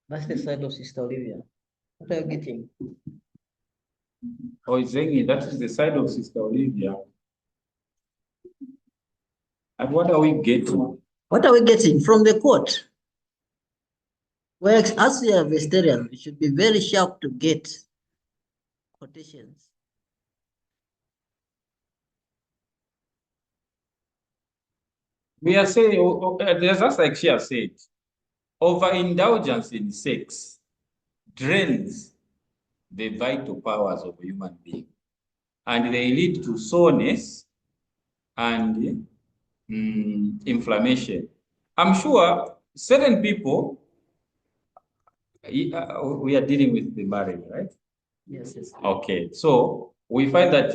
That's the side of Sister Olivia. What are you getting?
Oh, it's saying that is the side of Sister Olivia. And what are we getting?
What are we getting from the quote? Well, as we are vegetarians, we should be very sharp to get quotations.
We are saying, just like she has said, overindulgence in sex drains the vital powers of a human being, and they lead to soreness and inflammation. I'm sure certain people, we are dealing with the marriage, right?
Yes, yes.
Okay, so we find that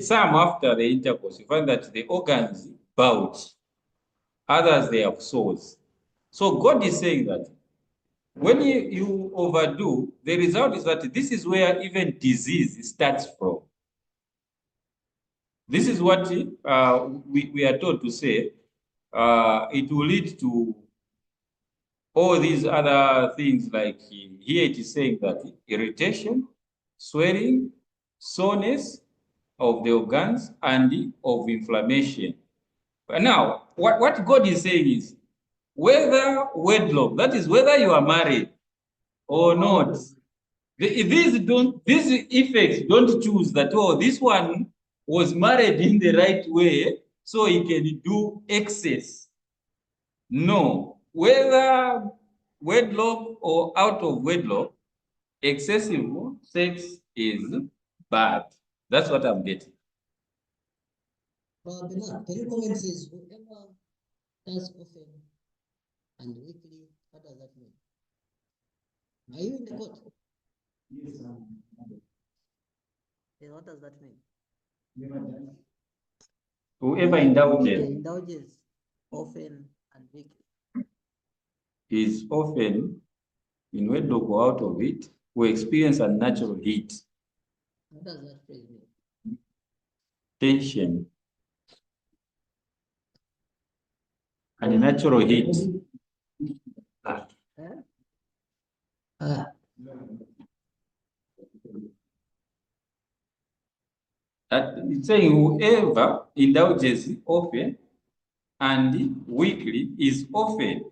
some after the intercourse, you find that the organs bulge, others they have sores. So God is saying that when you overdo, the result is that this is where even disease starts from. This is what we are told to say. It will lead to all these other things, like here it is saying that irritation, swelling, soreness of the organs, and of inflammation. But now, what God is saying is, whether wedlock, that is whether you are married or not, these effects don't choose that, oh, this one was married in the right way, so he can do excess. No, whether wedlock or out of wedlock, excessive sex is bad. That's what I'm getting.
Bernard, can you comment says whoever does often and weekly, what does that mean? Are you in the court?
Yes.
Then what does that mean?
Whoever indulges
Indulges often and weekly.
is often in wedlock or out of it, will experience unnatural heat,
What does that phrase mean?
Tension and natural heat. It's saying whoever indulges often and weekly is often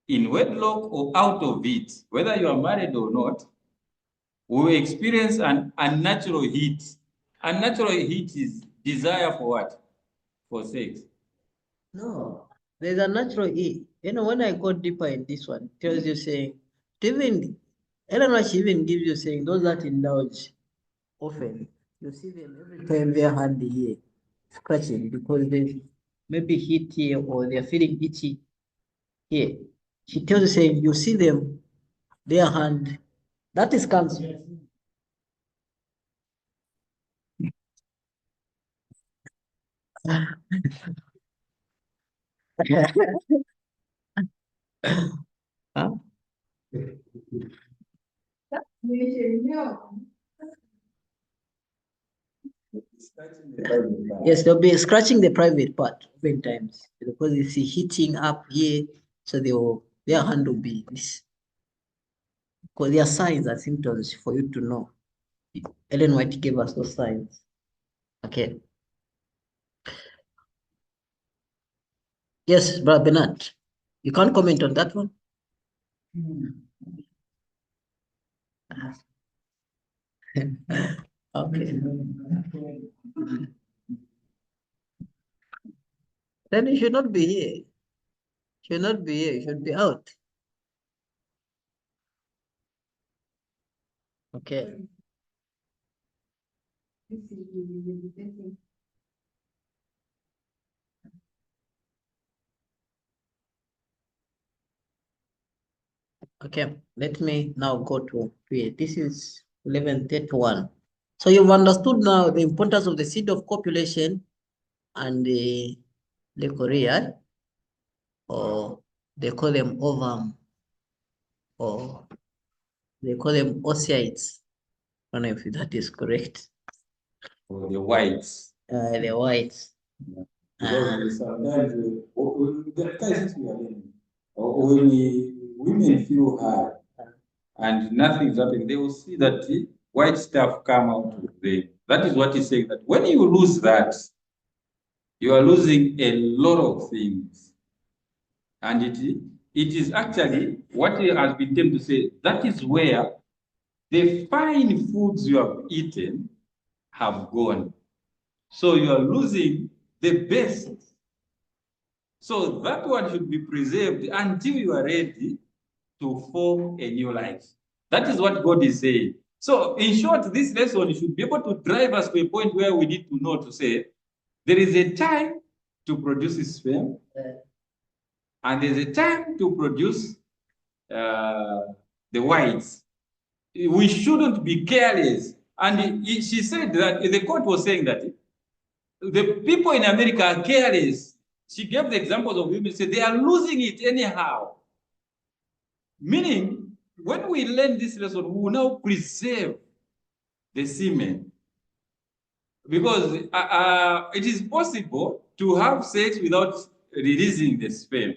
in wedlock or out of it, whether you are married or not, will experience an unnatural heat. Unnatural heat is desire for what? For sex.
No, there's a natural E. You know, when I go deeper in this one, it tells you saying, even Ellen White even gives you saying those that indulge often, you see them every time their hand here scratching because they maybe hit here or they're feeling itchy here. She tells you saying you see them, their hand, that is cancer. Huh? Yes, they'll be scratching the private part oftentimes because you see hitting up here, so their hand will be this. Because there are signs and symptoms for you to know. Ellen White gave us those signs. Okay. Yes, Brother Bernard, you can't comment on that one. Okay. Then you should not be here. Should not be here. You should be out. Okay. Okay, let me now go to it. This is 1131. So you've understood now the importance of the seed of copulation and the leucorrhea, or they call them ovum, or they call them oocytes. I don't know if that is correct.
Or the whites.
The whites.
Because sometimes the cases we are in, or when women feel hard and nothing's happening, they will see that the white stuff come out of them. That is what he's saying, that when you lose that, you are losing a lot of things. And it is actually what he has been tempted to say, that is where the fine foods you have eaten have gone. So you are losing the best. So that one should be preserved until you are ready to form a new life. That is what God is saying. So in short, this lesson should be able to drive us to a point where we need to know to say, there is a time to produce sperm, and there's a time to produce the whites. We shouldn't be careless. And she said that, the court was saying that the people in America are careless. She gave the examples of women, said they are losing it anyhow. Meaning, when we learn this lesson, we will now preserve the semen. Because it is possible to have sex without releasing the sperm.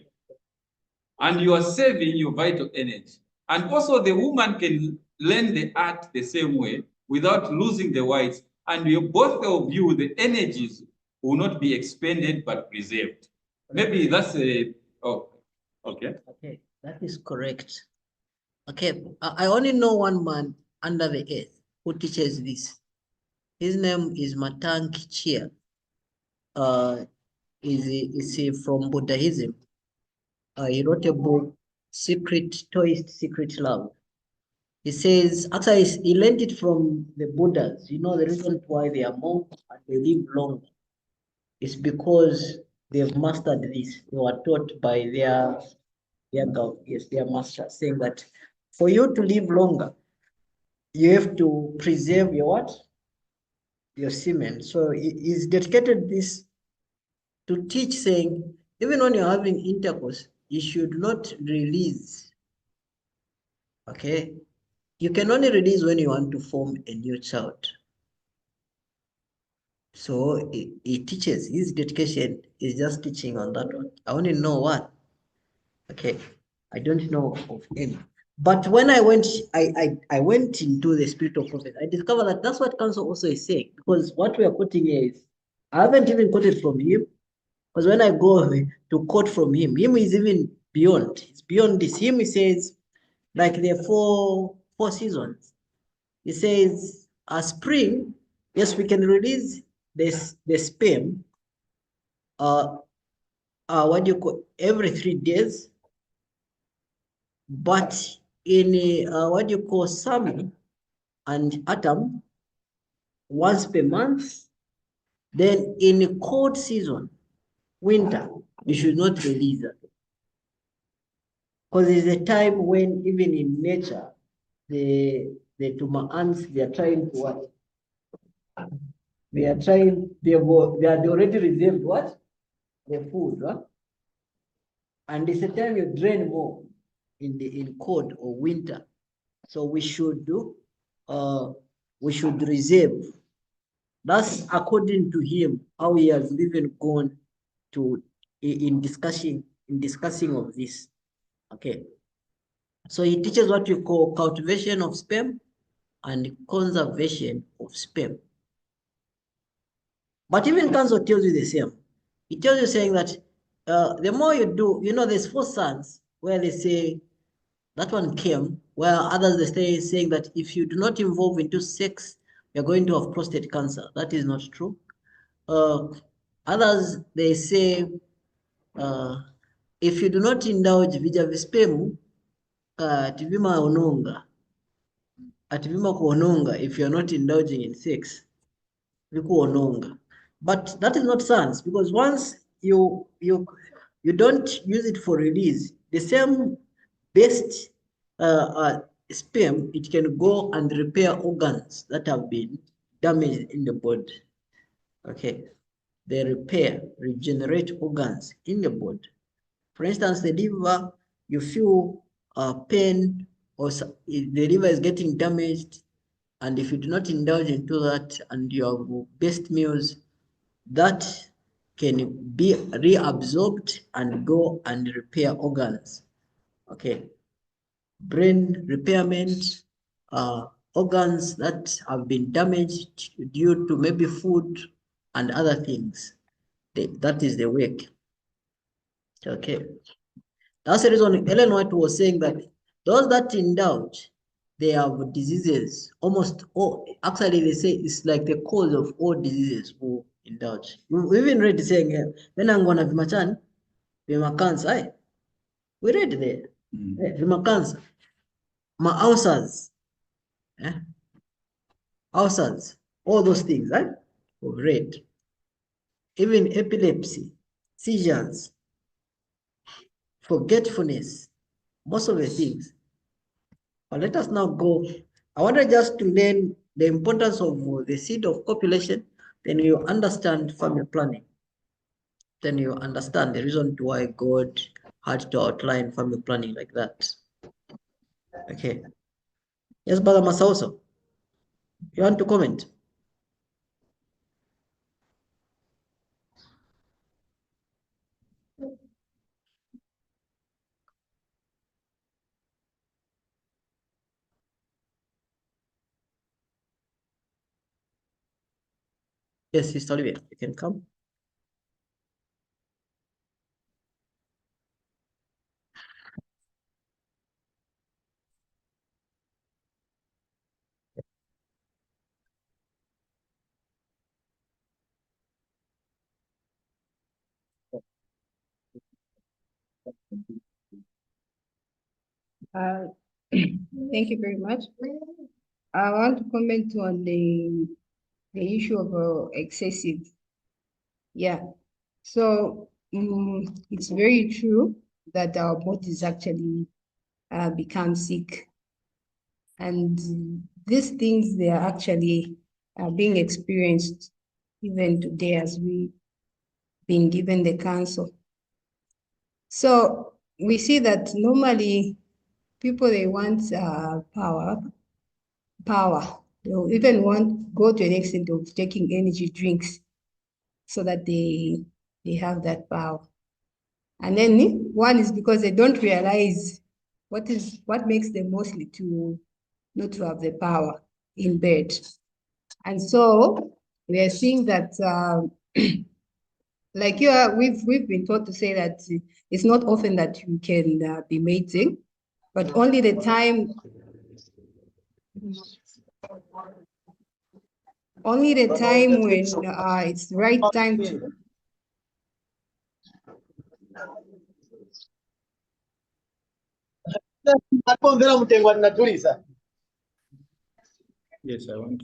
And you are saving your vital energy. And also the woman can learn the art the same way without losing the whites. And both of you, the energies will not be expended but preserved. Maybe that's a, oh, okay.
Okay, that is correct. Okay, I only know one man under the earth who teaches this. His name is Matang Chia. Is from Buddhism. He wrote a book, Secret Love. He says, actually, he learned it from the Buddhas. You know, the reason why they are monks and they live long is because they've mastered this. They were taught by their master, saying that for you to live longer, you have to preserve your what? Your semen. So he's dedicated this to teach, saying, even when you're having intercourse, you should not release, okay, You can only release when you want to form a new child. So he teaches, his dedication is just teaching on that one. I only know one. Okay, I don't know of any. But when I went into the spirit of prophet, I discovered that that's what council also is saying, because what we are quoting here is, I haven't even quoted from him, because when I go to quote from him is even beyond. It's beyond this. Him, he says, like the four seasons. He says, a spring, yes, we can release the sperm, what do you call, every 3 days, but in what do you call, summer and autumn, once per month. Then in a cold season, winter, you should not release that, because it's a time when even in nature, the tumor ants, they are trying to what? They are trying, they already reserved what? The food, huh? And it's a time you drain more in cold or winter. So we should reserve. That's according to him, how he has even gone to in discussing of this. Okay. So he teaches what you call cultivation of sperm and conservation of sperm. But even council tells you the same. It tells you saying that the more you do, there's 4 sons where they say that one came, while others they stay saying that if you do not involve into sex, you're going to have prostate cancer. That is not true. Others they say if you do not indulge vijavispemu, tivima ononga, ativima kuononga, if you're not indulging in sex, vikuononga. But that is not science, because once you don't use it for release, the same best sperm, it can go and repair organs that have been damaged in the body. Okay, they regenerate organs in the body. For instance, the liver, you feel pain, or the liver is getting damaged, and if you do not indulge into that and you have best meals, that can be reabsorbed and go and repair organs. Okay, brain repairment, organs that have been damaged due to maybe food and other things. That is the work. Okay. That's the reason Ellen White was saying that those that indulge, they have diseases. Almost all, actually, they say it's like the cause of all diseases who indulge. We even read saying, when I'm gonna vimachan, vima cancer. We read there, vima cancer, ma ulcers, ulcers, all those things, right? We read. Even epilepsy, seizures, forgetfulness, most of the things. But let us now go. I wanted just to learn the importance of the seed of copulation. Then you understand family planning. Then you understand the reason why God had to outline family planning like that. Okay. Yes, Brother Masauso, you want to comment? Yes, Sister Olivia, you can come.
Thank you very much. I want to comment on the issue of excessive. Yeah. So it's very true that our bodies actually become sick, and these things, they are actually being experienced even today as we been given the counsel. So we see that normally people, they want power, power. They'll even go to an extent of taking energy drinks so that they have that power. And then one is because they don't realize what makes them mostly to not to have the power in bed. And so we are seeing that like we've been taught to say that it's not often that you can be mating, but only the time when it's the right time to.
Yes, I want.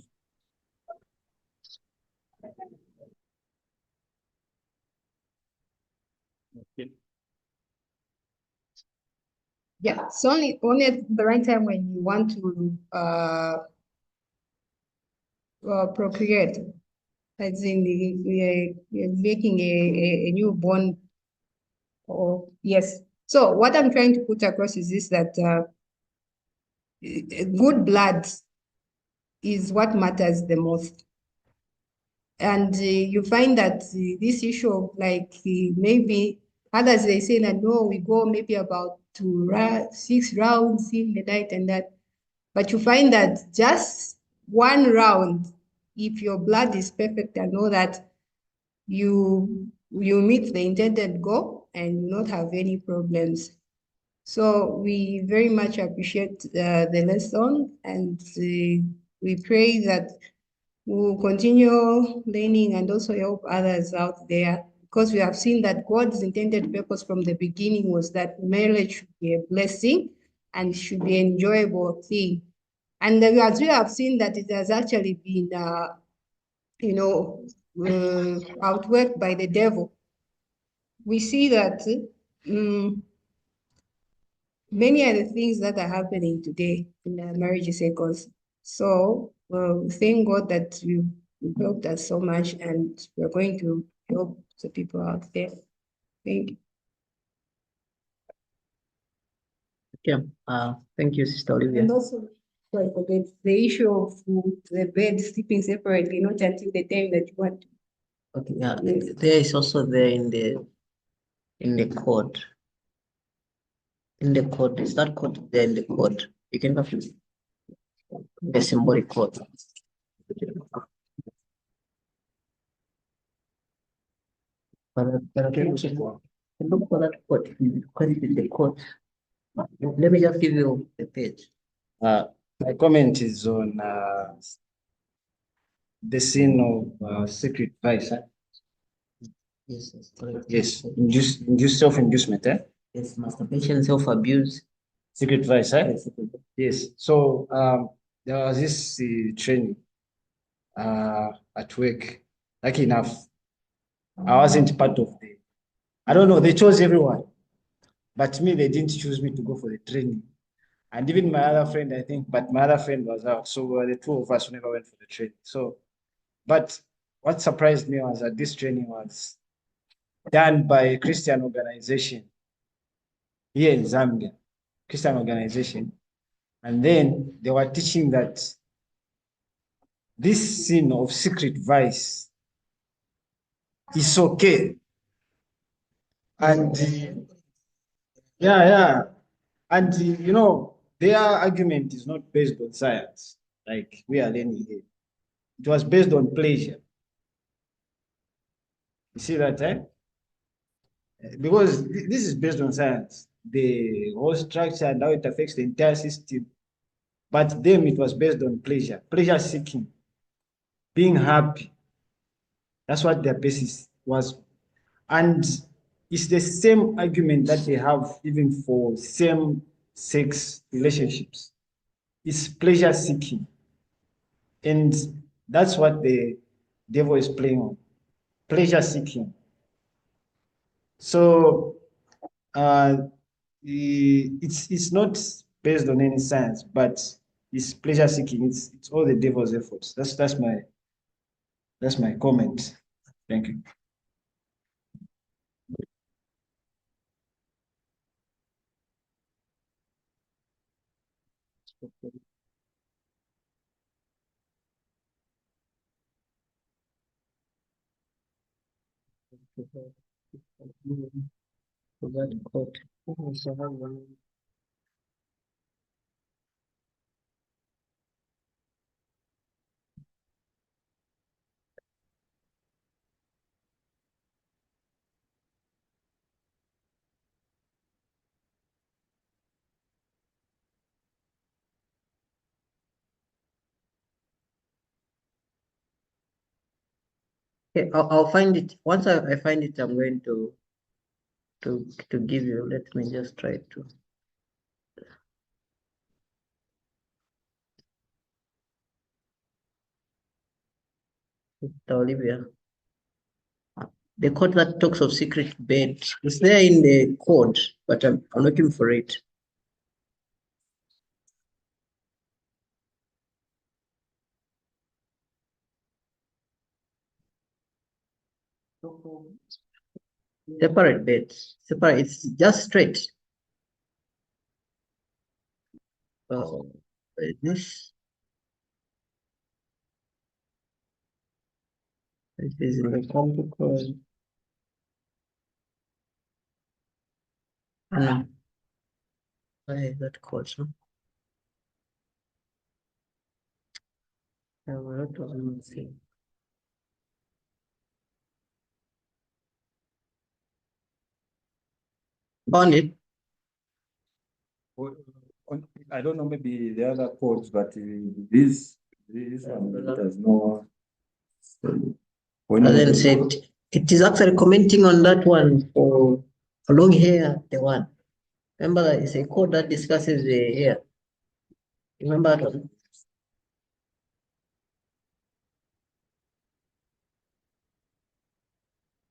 Okay.
Yeah, it's only at the right time when you want to procreate, as in you're making a newborn. Or yes. So what I'm trying to put across is this, that good blood is what matters the most. And you find that this issue of like maybe others, they say that no, we go maybe about 6 rounds in the night and that. But you find that just one round, if your blood is perfect and all that, you meet the intended goal and you not have any problems. So we very much appreciate the lesson, and we pray that we'll continue learning and also help others out there, because we have seen that God's intended purpose from the beginning was that marriage should be a blessing and should be an enjoyable thing. And as we have seen that it has actually been, outworked by the devil. We see that many are the things that are happening today in the marriage circles. So thank God that you helped us so much, and we're going to help the people out there. Thank you.
Okay. Thank you, Sister Olivia.
And also, sorry, forget the issue of the bed sleeping separately, not until the time that you want to.
Okay, yeah.
Yes.
There is also there in the code. In the code, is that code there in the code? You can have the symbolic code. Look for that code. Because it is the code. Let me just give you the page.
My comment is on the sin of secret vice.
Yes, correct.
Yes, induced self-inducement.
Yes, masturbation, self-abuse.
Secret vice. Yes. So there was this training at work. Lucky enough, I wasn't part of the. I don't know. They chose everyone, but me, they didn't choose me to go for the training. And even my other friend, I think, but my other friend was out. So we were the two of us who never went for the training. So, but what surprised me was that this training was done by a Christian organization here in Zambia, Christian organization. And then they were teaching that this sin of secret vice is okay. And yeah. And their argument is not based on science, like we are learning here. It was based on pleasure. You see that, eh? Because this is based on science, the whole structure and how it affects the entire system. But them, it was based on pleasure seeking, being happy. That's what their basis was. And it's the same argument that they have even for same-sex relationships. It's pleasure seeking. And that's what the devil is playing on, pleasure seeking. So it's not based on any science, but it's pleasure seeking. It's all the devil's efforts. That's my comment. Thank you.
to that court. Also have one. Okay, I'll find it. Once I find it, I'm going to give you. Let me just try to. Sister Olivia. The code that talks of secret bed is there in the code, but I'm looking for it. Separate beds. Separate. It's just straight. This. It is in the complicated. No. Why is that called? No? What was I saying? Found it.
I don't know, maybe the other codes, but this one does not.
Doesn't say it. It is actually commenting on that one for long hair, the one. Remember that it's a code that discusses the hair. Remember that one?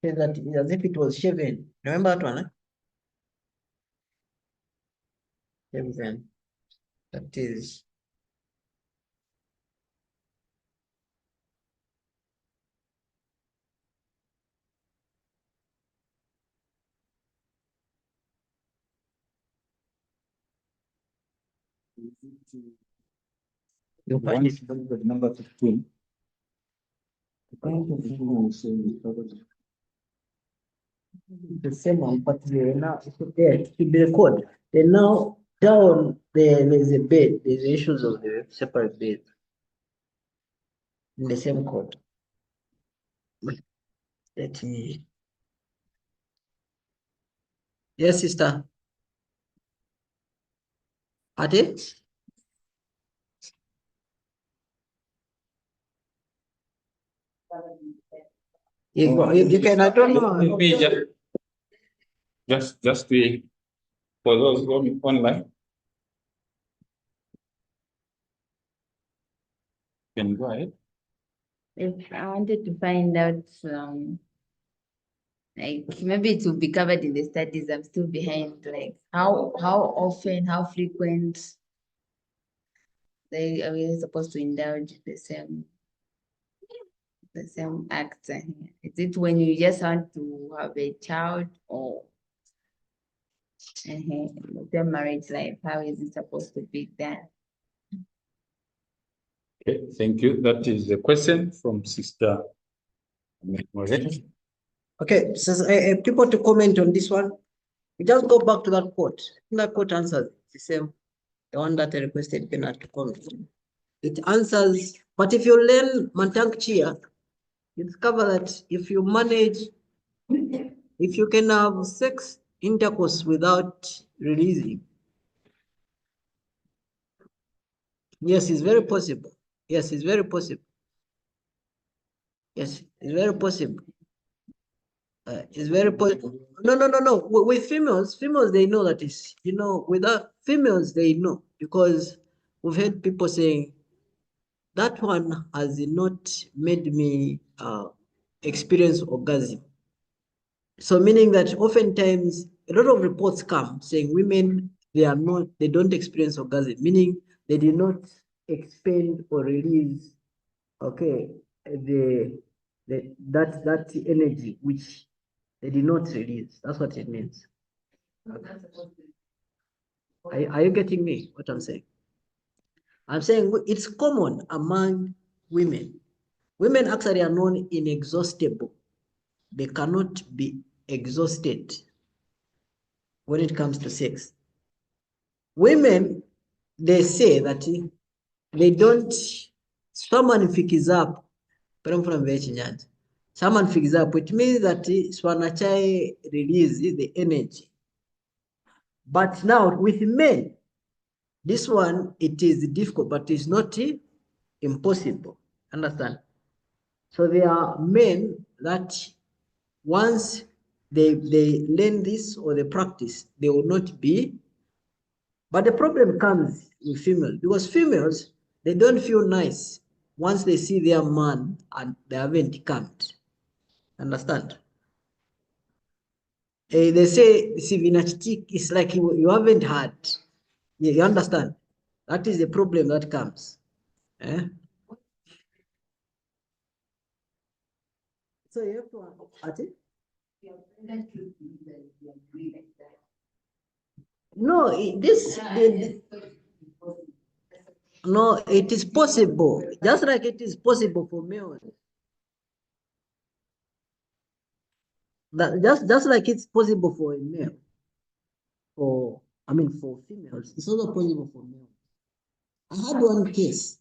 Says that as if it was shaven. Remember that one? Shaven. That is. You'll find it.
Number 15.
The same one, but now it should be the code. Then now down there's a bed. There's issues of the separate bed in the same code. Let me. Yes, sister. Ate? You can, I don't know.
Maybe just for those going online. Can you go ahead?
If I wanted to find out, like maybe it will be covered in the studies. I'm still behind. Like how often, how frequent they are we supposed to indulge the same acts? Is it when you just want to have a child, or the marriage life? How is it supposed to be done?
Okay, thank you. That is the question from Sister Maureen.
Okay, so people to comment on this one. We just go back to that quote. That quote answers the same, the one that I requested Bernard to comment. It answers, but if you learn Mantang Chia, you discover that if you manage, if you can have sex intercourse without releasing, yes, it's very possible. Yes, it's very possible. Yes, it's very possible. It's very possible. No. With females, they know that is, without females, they know, because we've heard people saying that one has not made me experience orgasm. So meaning that oftentimes a lot of reports come saying women, they don't experience orgasm, meaning they did not expend or release, okay, that energy which they did not release. That's what it means. Are you getting me? What I'm saying? I'm saying it's common among women. Women actually are known inexhaustible. they cannot be exhausted when it comes to sex. Women, they say that they don't, someone picks up, someone picks up, it means that Swanachai releases the energy. But now with men, this one, it is difficult, but it's not impossible. Understand? So there are men that once they learn this or they practice, they will not be. But the problem comes with females, because females, they don't feel nice once they see their man and they haven't come. Understand? They say it's like you haven't had. You understand? That is the problem that comes. Eh? So you have to no, no, it is possible, just like it is possible for males. That just like it's possible for a male, for females, it's also possible for males. I had one case.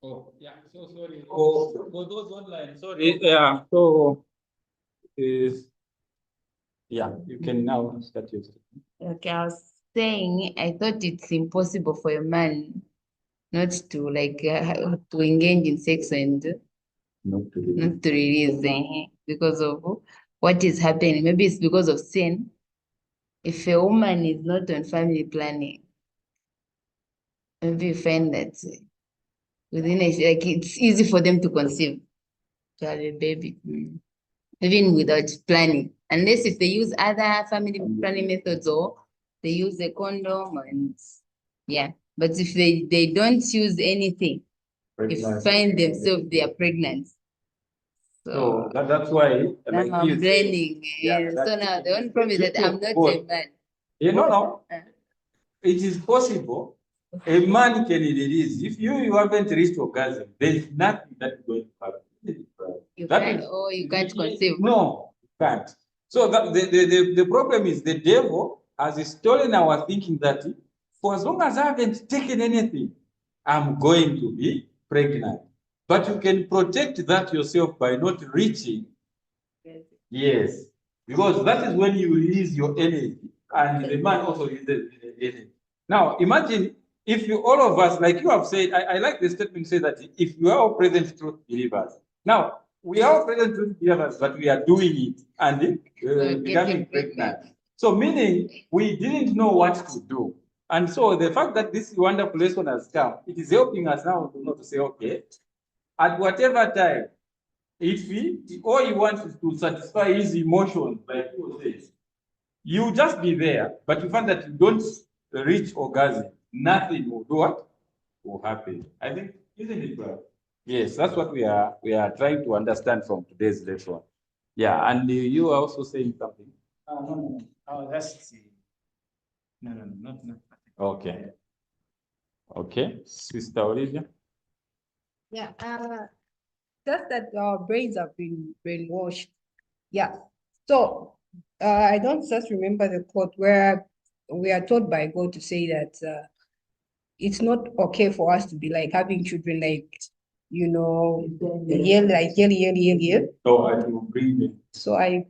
Oh, yeah, so sorry. For those online, sorry. Yeah, so yeah, you can now start your statement.
Okay, I was saying I thought it's impossible for a man not to to engage in sex and
Not to
not to release because of what is happening. Maybe it's because of sin. If a woman is not on family planning, maybe you find that within it's easy for them to conceive, to have a baby, even without planning, unless if they use other family planning methods or they use a condom and yeah. But if they don't use anything, you find themselves they are pregnant.
So that's why
now I'm blaming. So now the only problem is that I'm not a man.
No. It is possible. A man can release. If you haven't reached orgasm, there's nothing that's going to happen.
You can't conceive.
No, you can't. So the problem is the devil has stolen our thinking that for as long as I haven't taken anything, I'm going to be pregnant. But you can protect that yourself by not reaching. Yes, because that is when you release your energy, and the man also releases energy. Now, imagine if all of us, like you have said, I like the statement say that if you are all present truth believers. Now, we are all present truth believers, but we are doing it and becoming pregnant. So, meaning we didn't know what to do. And so, the fact that this wonderful lesson has come, it is helping us now to know to say, okay, at whatever time, if all he wants is to satisfy his emotions, like you says, you just be there, but you find that you don't reach orgasm, nothing will do what will happen. I think, isn't it, brother? Yes, that's what we are trying to understand from today's lesson. Yeah, and you are also saying something.
No. Oh, that's no.
Okay. Okay, Sister Olivia.
Yeah, just that our brains have been brainwashed. Yeah. So I don't just remember the quote where we are told by God to say that it's not okay for us to be like having children like yell.
Oh, I will bring it.
So I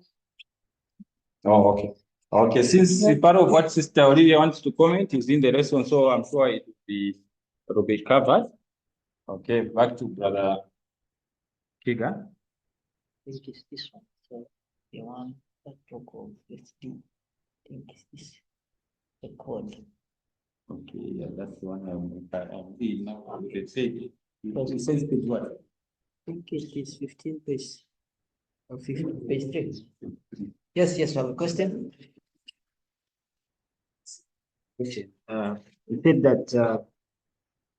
Oh, okay. Okay, since part of what Sister Olivia wants to comment is in the lesson, so I'm sure it will be covered. Okay, back to Brother Keagan.
I think it's this one. So the one that talk of this D. I think it's this the code.
Okay, yeah, that's the one I'm reading now. Let's say because it says page what?
I think it is 15 page or 15 page 3. Yes, I have a question. It said that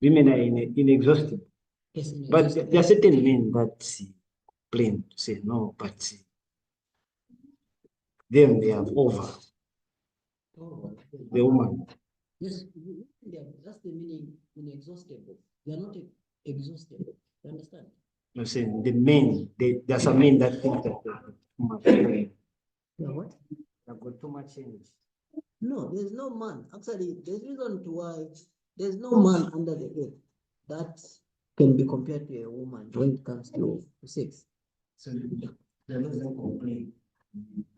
women are inexhaustible. Yes,
But there are certain men that claim to say no, but them they have over the woman.
Yes, that's the meaning inexhaustible. They are not exhaustible. You understand?
I'm saying the men, there are some men that think that they have too much energy.
Yeah, what?
They've got too much energy.
No, there's no man. Actually, there's reason to why there's no man under the earth that can be compared to a woman when it comes to sex.
So there is no complaint.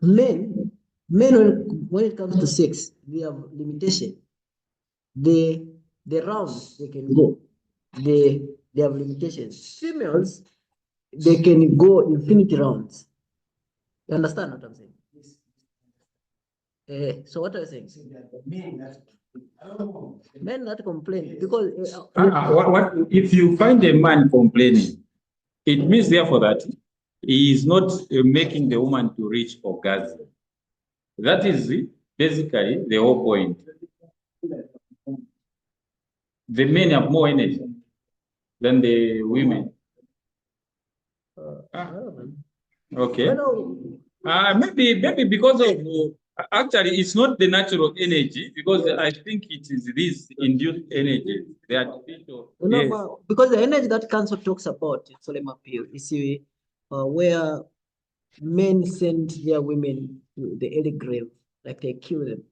Men when it comes to sex, they have limitation. The rounds they can go, they have limitations. Females, they can go infinity rounds. You understand what I'm saying? So what are you saying? Men that complain because
What if you find a man complaining? It means therefore that he is not making the woman to reach orgasm. That is basically the whole point. The men have more energy than the women. Okay. Maybe because of actually it's not the natural energy, because I think it is this induced energy, the artificial.
no,
Yes.
because the energy that cancer talks about in Solemn Appeal is where men send their women to the early grave, like they kill them.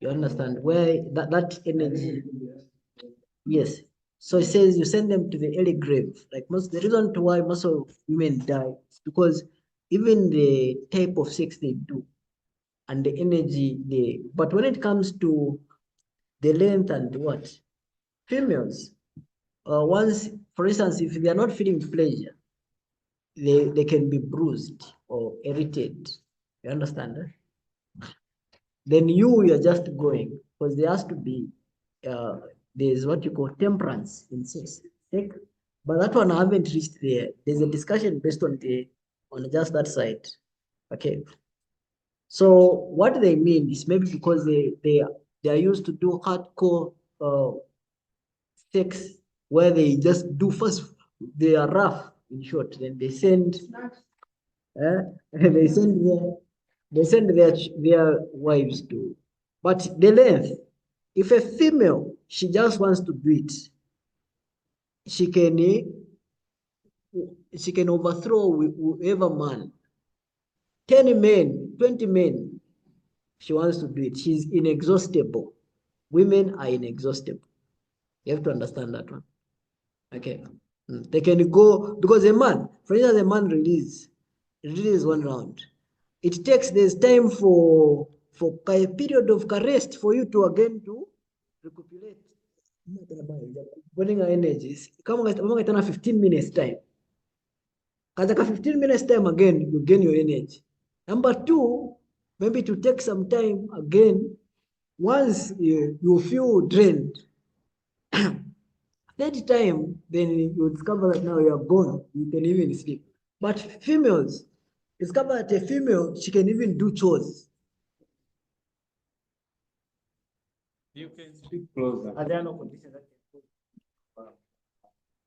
You understand where that energy? Yes. So it says you send them to the early grave. Like the reason to why most of women die is because even the type of sex they do and the energy but when it comes to the length and what females, once, for instance, if they are not feeling pleasure, they can be bruised or irritated. You understand? Then you're just going because there has to be there's what you call temperance in sex. But that one I haven't reached there. There's a discussion based on just that side. Okay. So what they mean is maybe because they are used to do hardcore sex where they just do first, they are rough in short, then they send they send their wives to. But the length, if a female she just wants to do it, she can overthrow whoever man. 10 men, 20 men, she wants to do it. She's inexhaustible. Women are inexhaustible. You have to understand that one. Okay. They can go because a man, for instance, a man release one round. It takes there's time for a period of rest for you to again to recuperate. Burning our energies. Come on, 15 minutes time. Katika 15 minutes time again, you gain your energy. Number two, maybe to take some time again. Once you feel drained, third time, then you discover that now you are gone. You can even sleep. But females, discover that a female, she can even do chores.
You can speak closer.
Are there no conditions that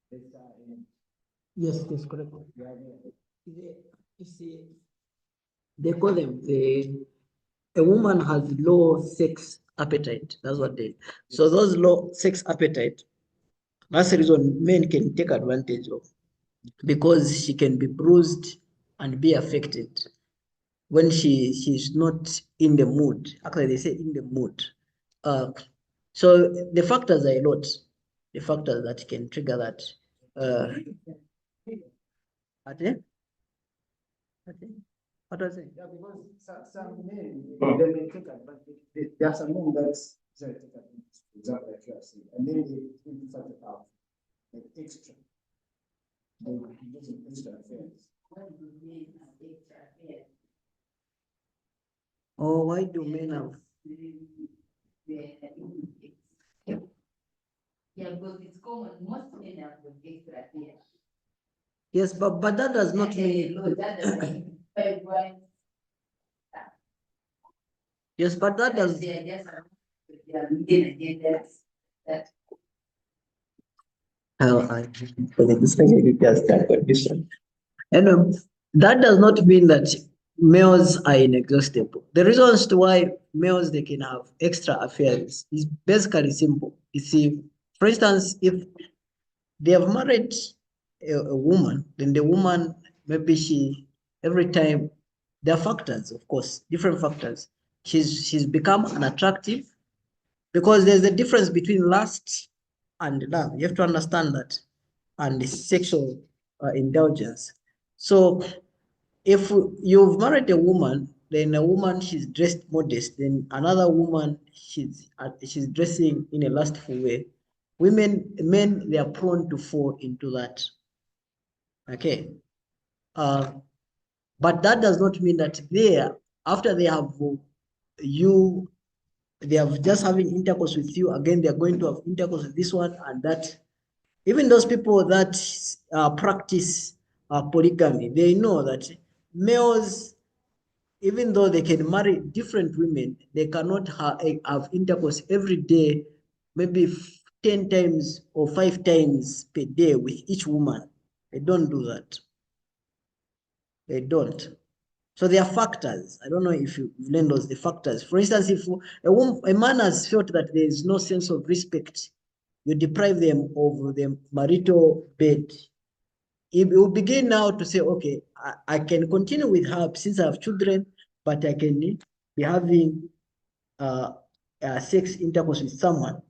can
Yes, correct. They call them a woman has low sex appetite. That's what they. So those low sex appetite, that's the reason men can take advantage of, because she can be bruised and be affected when she's not in the mood. Actually, they say in the mood. So the factors are a lot. The factors that can trigger that. What was it?
Yeah, because some men, they may take advantage. There are some men that take advantage, for example, like you are saying, and then they do such a power, like extra. They do some extra affairs.
Oh, why do men have?
Yeah, because it's common. Most men have got extra fear.
Yes, but that does not mean.
No, that doesn't mean.
Yes, but that does.
They are just that.
For the discussion, you just start condition. And that does not mean that males are inexhaustible. The reasons to why males they can have extra affairs is basically simple. You see, for instance, if they have married a woman, then the woman maybe she every time there are factors, of course, different factors. She's become unattractive because there's a difference between lust and love. You have to understand that, and the sexual indulgence. So if you've married a woman, then a woman she's dressed modest, then another woman she's dressing in a lustful way. Men, they are prone to fall into that. Okay. But that does not mean that after they have they have just having intercourse with you, again, they're going to have intercourse with this one and that. Even those people that practice polygamy, they know that males, even though they can marry different women, they cannot have intercourse every day, maybe 10 times or 5 times per day with each woman. They don't do that. They don't. So there are factors. I don't know if you've learned those, the factors. For instance, if a man has felt that there is no sense of respect, you deprive them of the marital bed. It will begin now to say, okay, I can continue with her since I have children, but I can be having sex intercourse with someone,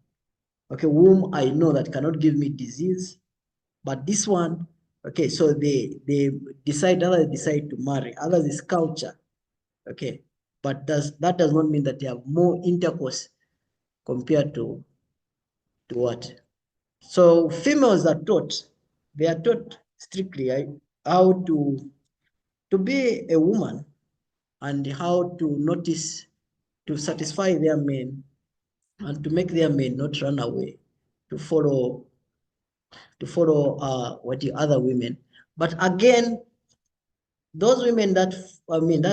okay, whom I know that cannot give me disease. But this one, okay, so they decide, others decide to marry, others is culture, okay, but that does not mean that they have more intercourse compared to what? So females are taught, they are taught strictly how to be a woman and how to notice, to satisfy their men and to make their men not run away to follow what the other women. But again, those women that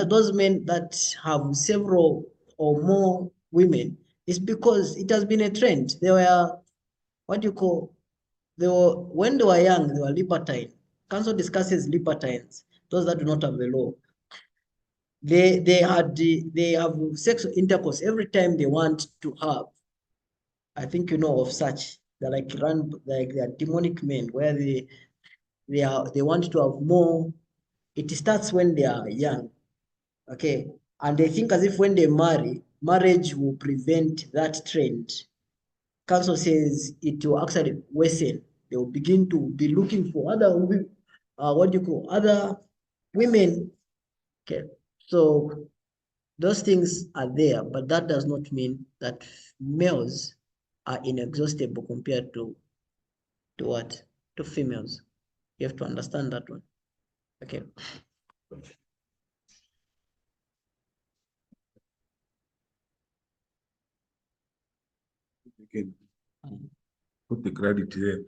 those men that have several or more women is because it has been a trend. They were what you call, they were, when they were young, they were libertine. Council discusses libertines, those that do not have the law. They have sexual intercourse every time they want to have. I think you know of such. They're like they are demonic men where they want to have more. It starts when they are young, okay, and they think as if when they marry, marriage will prevent that trend. Council says it will actually worsen. They will begin to be looking for other other women. Okay, so those things are there, but that does not mean that males are inexhaustible compared to what? To females. You have to understand that one. Okay.
You can put the credit there.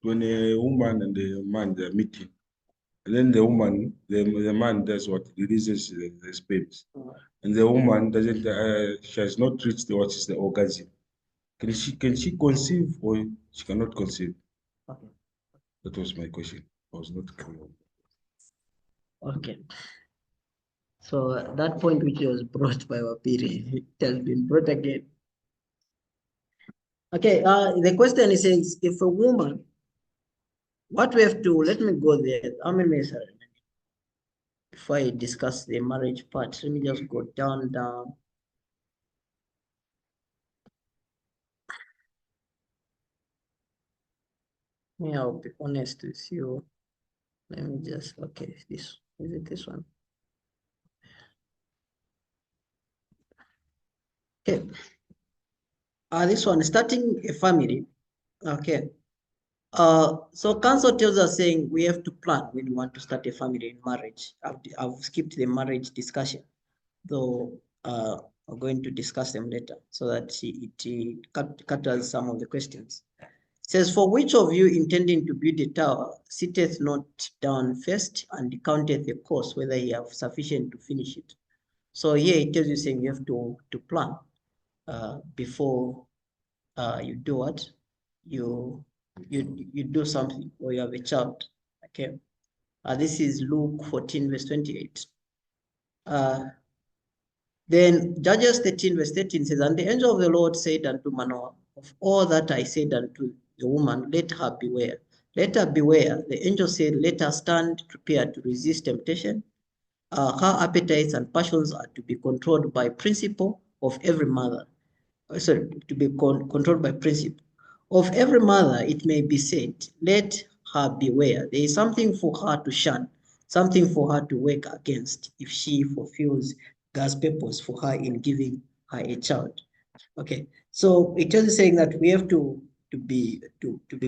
When a woman and a man they're meeting, and then the woman, the man does what? Releases the sperms. And the woman doesn't, she has not reached what is the orgasm. Can she conceive or she cannot conceive?
Okay.
That was my question. I was not clear.
Okay. So that point which was brought by Wapiri, it has been brought again. Okay, the question is if a woman, what we have to, let me go there. How many minutes are remaining? Before I discuss the marriage part, let me just go down. Yeah, I'll be honest with you. Let me just, okay, is it this one? Okay. This one, starting a family. Okay. So council tells us saying we have to plan when we want to start a family in marriage. I've skipped the marriage discussion, though we're going to discuss them later so that it cutters some of the questions. It says, for which of you intending to build a tower sitteth not down first and counteth the cost, whether he have sufficient to finish it? So here it tells you saying you have to plan before you do what? You you do something or you have a child. Okay. This is Luke 14, verse 28. Then Judges 13, verse 13 says, and the angel of the Lord said unto Manoah, of all that I said unto the woman, let her beware. Let her beware. The angel said, let her stand prepared to resist temptation. Her appetites and passions are to be controlled by principle of every mother. Sorry, to be controlled by principle. Of every mother, it may be said, let her beware. There is something for her to shun, something for her to work against if she fulfills God's purpose for her in giving her a child. Okay, so it is saying that we have to be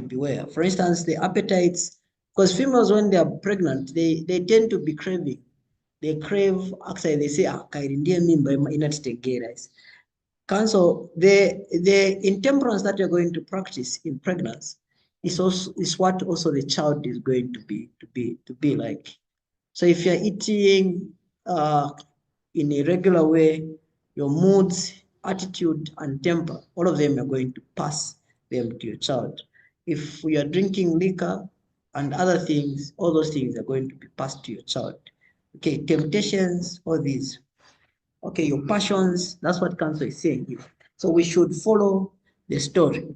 beware. For instance, the appetites, because females when they are pregnant, they tend to be craving. They crave, actually they say, cancel the intemperance that you're going to practice in pregnancy is what also the child is going to be like. So if you're eating in a regular way, your moods, attitude, and temper, all of them are going to pass them to your child. If you are drinking liquor and other things, all those things are going to be passed to your child. Okay, temptations, all these. Okay, your passions, that's what counsel is saying here. So we should follow the story.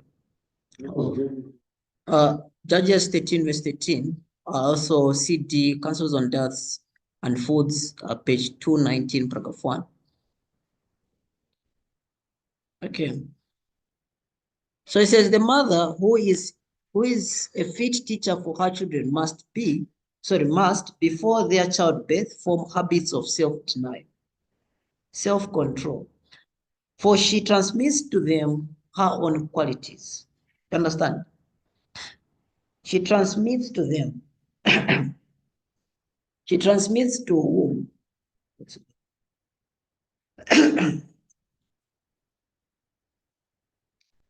Judges 13, verse 13. Also CD, Counsels on Deaths and Foods, page 219, paragraph 1. Okay. So it says the mother who is a fit teacher for her children must, before their childbirth, form habits of self-denial, self-control. For she transmits to them her own qualities. You understand? She transmits to them. She transmits to whom?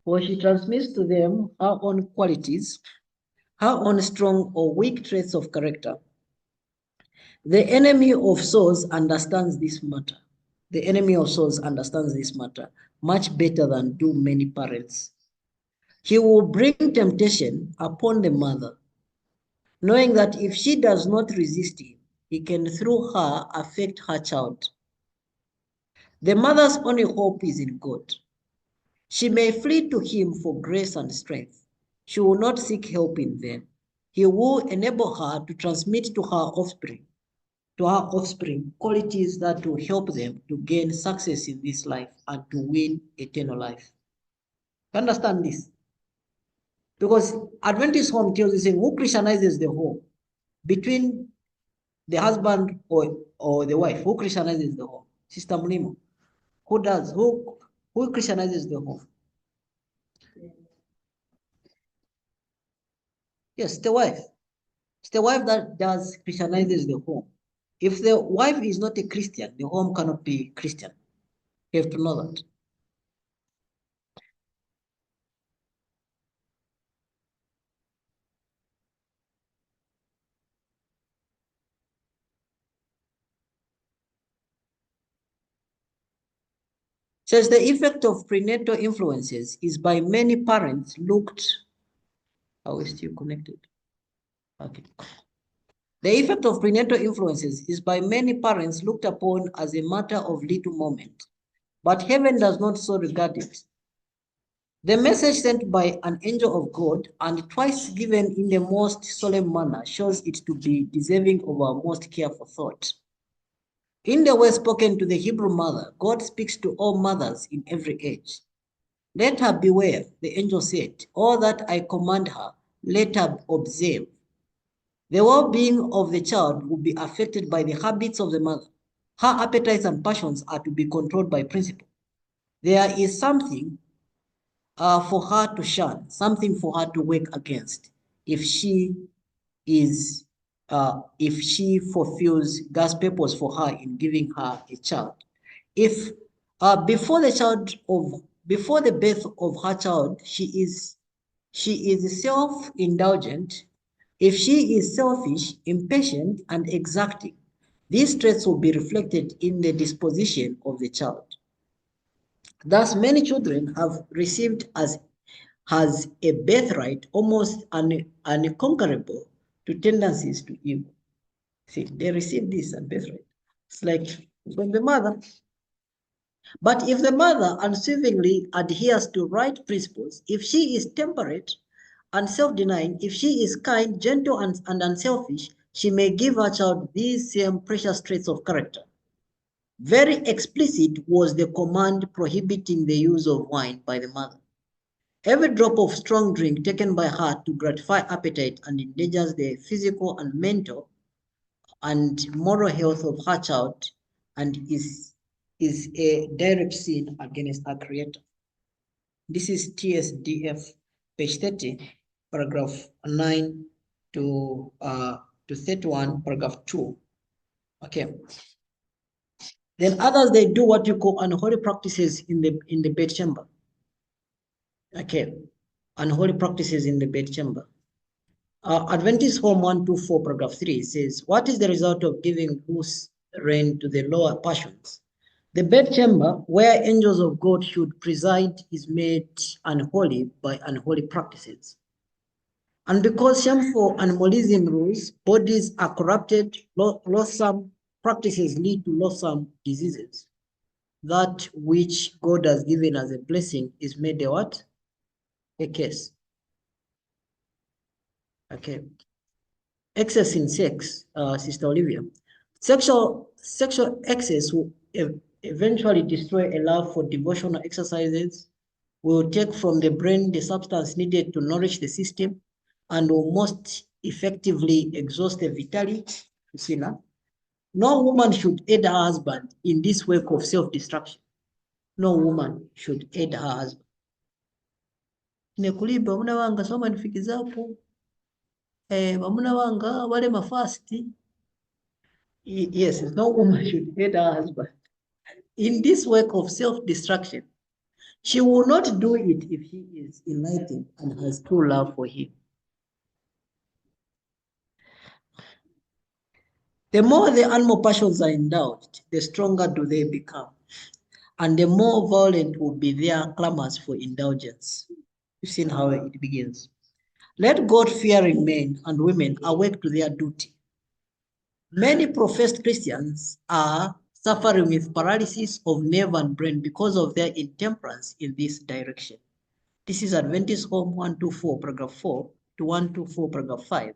For she transmits to them her own qualities, her own strong or weak traits of character. The enemy of souls understands this matter. The enemy of souls understands this matter much better than do many parents. He will bring temptation upon the mother, knowing that if she does not resist him, he can through her affect her child. The mother's only hope is in God. She may flee to him for grace and strength. She will not seek help in vain. He will enable her to transmit to her offspring qualities that will help them to gain success in this life and to win eternal life. You understand this? Because Adventist home tells you, saying, who Christianizes the home? Between the husband or the wife, who Christianizes the home? Sister Mlimo. Who does? Who Christianizes the home? Yes, the wife. It's the wife that does Christianizes the home. If the wife is not a Christian, the home cannot be Christian. You have to know that. Says the effect of prenatal influences is by many parents looked. How is still connected? Okay. The effect of prenatal influences is by many parents looked upon as a matter of little moment, but heaven does not so regard it. The message sent by an angel of God and twice given in the most solemn manner shows it to be deserving of our most careful thought. In the way spoken to the Hebrew mother, God speaks to all mothers in every age. Let her beware, the angel said, all that I command her, let her observe. The well-being of the child will be affected by the habits of the mother. Her appetites and passions are to be controlled by principle. There is something for her to shun, something for her to work against if she fulfills God's purpose for her in giving her a child. If before the birth of her child, she is self-indulgent, if she is selfish, impatient, and exacting, these traits will be reflected in the disposition of the child. Thus, many children have received as has a birthright almost unconquerable to tendencies to evil. See, they receive this as birthright. It's like from the mother. But if the mother unswervingly adheres to right principles, if she is temperate and self-denying, if she is kind, gentle, and unselfish, she may give her child these same precious traits of character. Very explicit was the command prohibiting the use of wine by the mother. Every drop of strong drink taken by her to gratify appetite and endangers the physical and mental and moral health of her child and is a direct sin against her creator. This is TSDF, page 30, paragraph 9 to 31, paragraph 2. Okay. Then others, they do what you call unholy practices in the bedchamber. Okay, unholy practices in the bedchamber. Adventist Home 124, paragraph 3 says, what is the result of giving loose rein to the lower passions? The bedchamber, where angels of God should preside, is made unholy by unholy practices. And because shameful animalism rules, bodies are corrupted, loathsome practices lead to loathsome diseases. That which God has given as a blessing is made a what? A curse. Okay. Excess in sex, Sister Olivia. Sexual excess will eventually destroy a love for devotional exercises, will take from the brain the substance needed to nourish the system, and will most effectively exhaust the vitality. You see now? No woman should aid her husband in this work of self-destruction. No woman should aid her husband. Nekuliba bamuna wanga soma nifikizapo. Bamuna wanga wale mafasti. Yes, no woman should aid her husband in this work of self-destruction. She will not do it if she is enlightened and has true love for him. The more the animal passions are indulged, the stronger do they become, and the more violent will be their clamors for indulgence. You've seen how it begins. Let God-fearing men and women awake to their duty. Many professed Christians are suffering with paralysis of nerve and brain because of their intemperance in this direction. This is Adventist Home 124, paragraph 4 to 124, paragraph 5.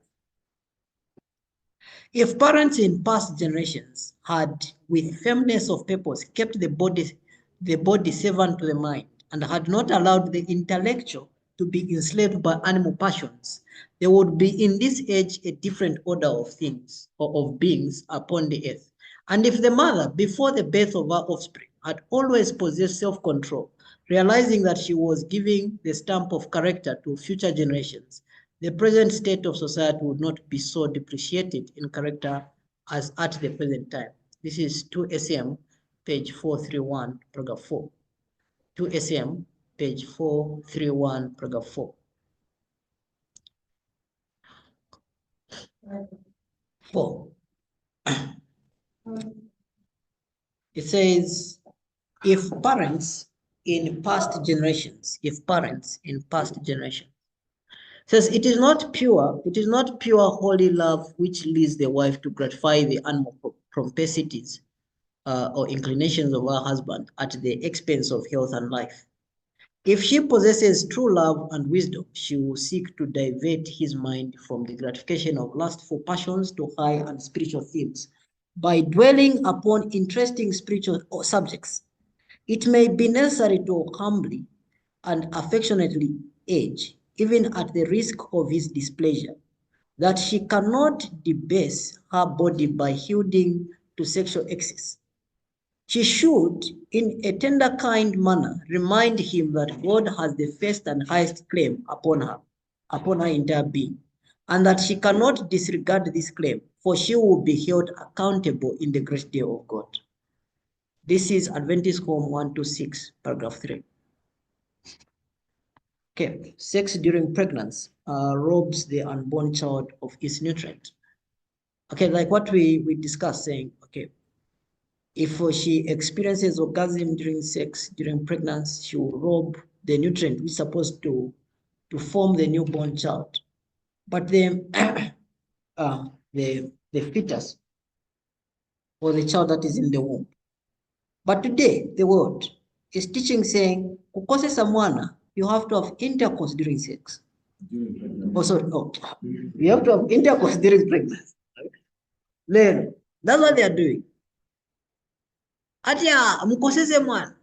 If parents in past generations had, with firmness of purpose, kept the body servant to the mind, and had not allowed the intellectual to be enslaved by animal passions, there would be in this age a different order of things or of beings upon the earth. And if the mother, before the birth of her offspring, had always possessed self-control, realizing that she was giving the stamp of character to future generations, the present state of society would not be so depreciated in character as at the present time. This is 2 SM, page 431, paragraph 4. 2 SM, page 431, paragraph 4. 4. It says, if parents in past generations, says it is not pure holy love which leads the wife to gratify the animal propensities or inclinations of her husband at the expense of health and life. If she possesses true love and wisdom, she will seek to divert his mind from the gratification of lustful passions to high and spiritual themes by dwelling upon interesting spiritual subjects. It may be necessary to humbly and affectionately urge, even at the risk of his displeasure, that she cannot debase her body by yielding to sexual excess. She should, in a tender, kind manner, remind him that God has the first and highest claim upon her entire being, and that she cannot disregard this claim, for she will be held accountable in the great day of God. This is Adventist Home 126, paragraph 3. Okay, sex during pregnancy robs the unborn child of its nutrient. Okay, like what we discussed, saying, okay, if she experiences orgasm during sex, during pregnancy, she will rob the nutrient which is supposed to to form the newborn child. But the fetus or the child that is in the womb. But today, the world is teaching saying, kukosesa mwana, you have to have intercourse during sex. Oh, sorry, no. You have to have intercourse during pregnancy. That's what they are doing. Atia, mukosese mwana.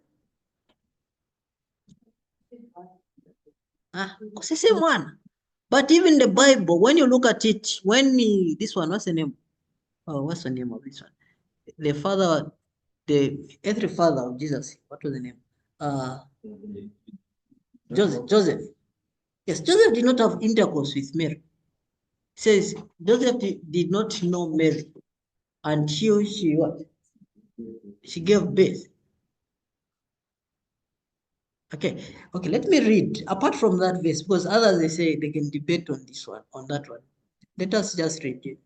Kosese mwana. But even the Bible, when you look at it, this one, what's the name? Oh, what's the name of this one? The father, the earthly father of Jesus, what was the name? Joseph. Yes, Joseph did not have intercourse with Mary. It says Joseph did not know Mary until she gave birth. Okay, let me read apart from that verse, because others they say they can debate on this one, on that one. Let us just read it.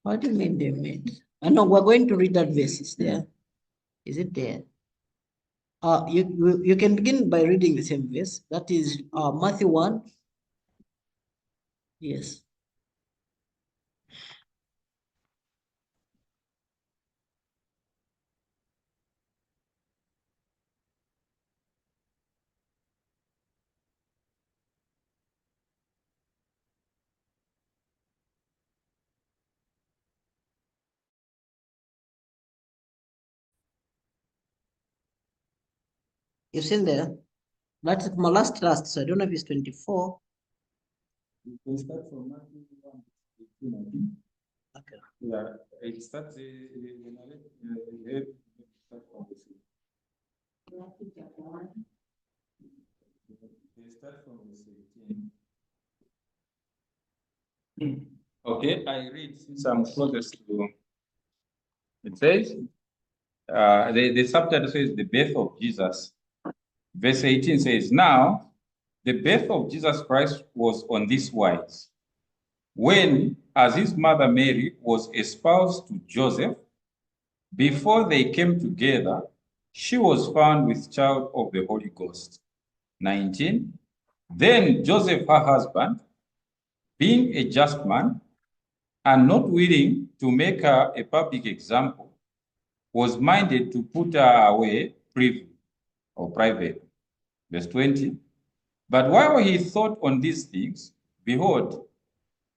What do you mean they made? I know we're going to read that verse. Is there? Is it there? You can begin by reading the same verse. That is Matthew 1. Yes. You've seen there? That's my last, so I don't know if it's 24.
You can start from Matthew 1.
Okay.
Yeah, it starts start from the They start from the 17. Okay, I read since I'm closest to. It says, the subtitle says the birth of Jesus. Verse 18 says, now the birth of Jesus Christ was on this wise. When, as his mother Mary was espoused to Joseph, before they came together, she was found with child of the Holy Ghost. 19. Then Joseph, her husband, being a just man, and not willing to make her a public example, was minded to put her away privy or private. Verse 20. But while he thought on these things, behold,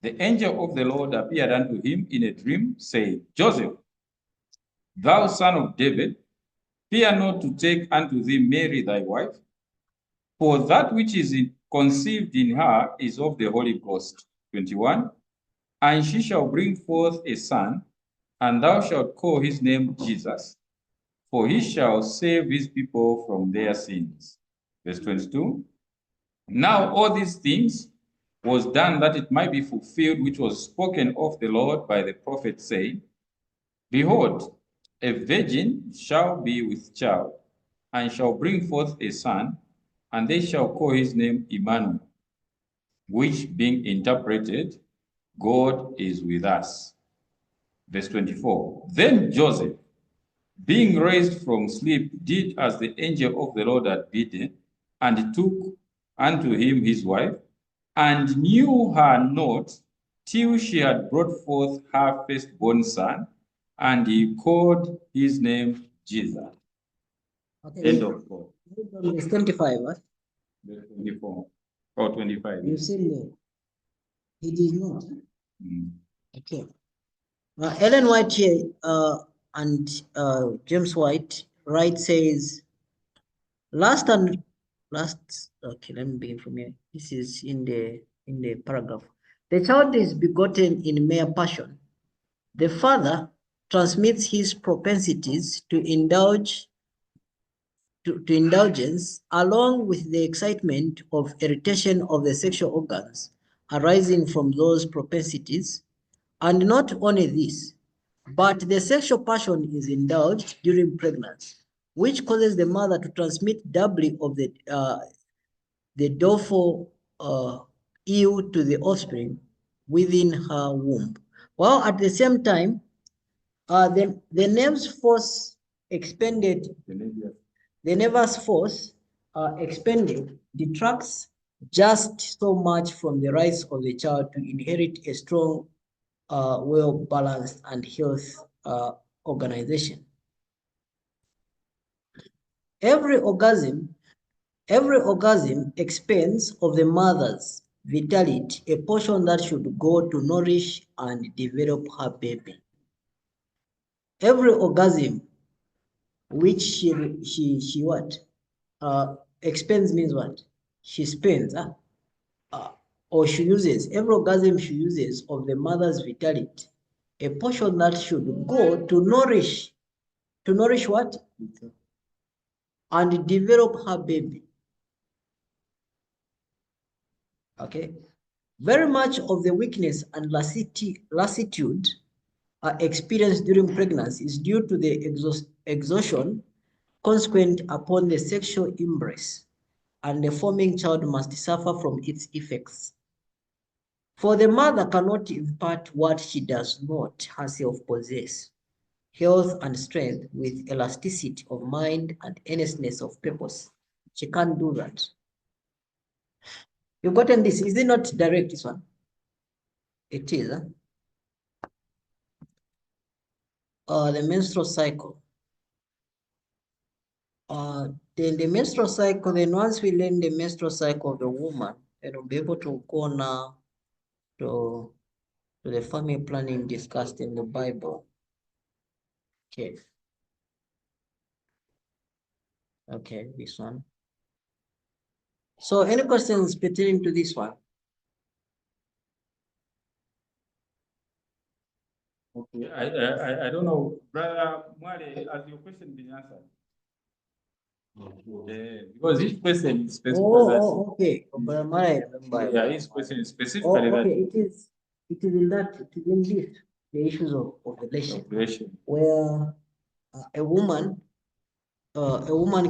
the angel of the Lord appeared unto him in a dream, saying, Joseph, thou son of David, fear not to take unto thee Mary thy wife, for that which is conceived in her is of the Holy Ghost. 21. And she shall bring forth a son, and thou shalt call his name Jesus, for he shall save his people from their sins. Verse 22. Now all these things was done that it might be fulfilled, which was spoken of the Lord by the prophet, saying, behold, a virgin shall be with child, and shall bring forth a son, and they shall call his name Emmanuel, which being interpreted, God is with us. Verse 24. Then Joseph, being raised from sleep, did as the angel of the Lord had bidden, and took unto him his wife, and knew her not till she had brought forth her firstborn son, and he called his name Jesus.
Okay.
End of quote.
Verse 25, what?
Verse 24 or 25.
You've seen there. He did not.
Mm.
Okay. Ellen White here and James White, Wright says, okay, let me begin from here. This is in the paragraph. The child is begotten in mere passion. The father transmits his propensities to indulgence along with the excitement of irritation of the sexual organs arising from those propensities. And not only this, but the sexual passion is indulged during pregnancy, which causes the mother to transmit doubly of the doubtful ill to the offspring within her womb, while at the same time The nerves force expended, the nervous force expended detracts just so much from the rights of the child to inherit a strong, well-balanced and healthy organization. Every orgasm expends of the mother's vitality, a portion that should go to nourish and develop her baby. Every orgasm which she what? Expends means what? She spends, or she uses, every orgasm she uses of the mother's vitality, a portion that should go to nourish what? And develop her baby. Okay. Very much of the weakness and lassitude experienced during pregnancy is due to the exhaustion consequent upon the sexual embrace, and the forming child must suffer from its effects. For the mother cannot impart what she does not herself possess, health and strength with elasticity of mind and earnestness of purpose. She can't do that. You've gotten this? Is it not direct, this one? It is. The menstrual cycle. Then the menstrual cycle, then once we learn the menstrual cycle of the woman, then we'll be able to go now to the family planning discussed in the Bible. Okay. Okay, this one. So any questions pertaining to this one?
Okay, I don't know, Brother Mwale, has your question been answered? Because this question is specific.
Okay. But I remember.
Yeah, this question is specifically
okay. It is in that. It is in this. The issues of ovulation, where a woman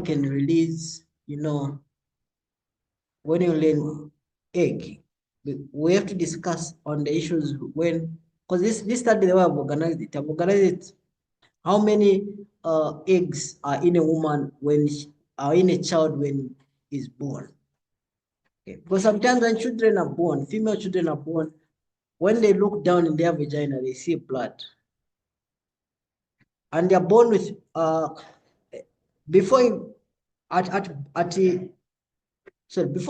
can release. When you learn egg, we have to discuss on the issues when, because this study the way I've organized it, how many eggs are in a woman when are in a child when is born. Okay. Because sometimes when children are born, female children are born, when they look down in their vagina, they see blood. And they are born with before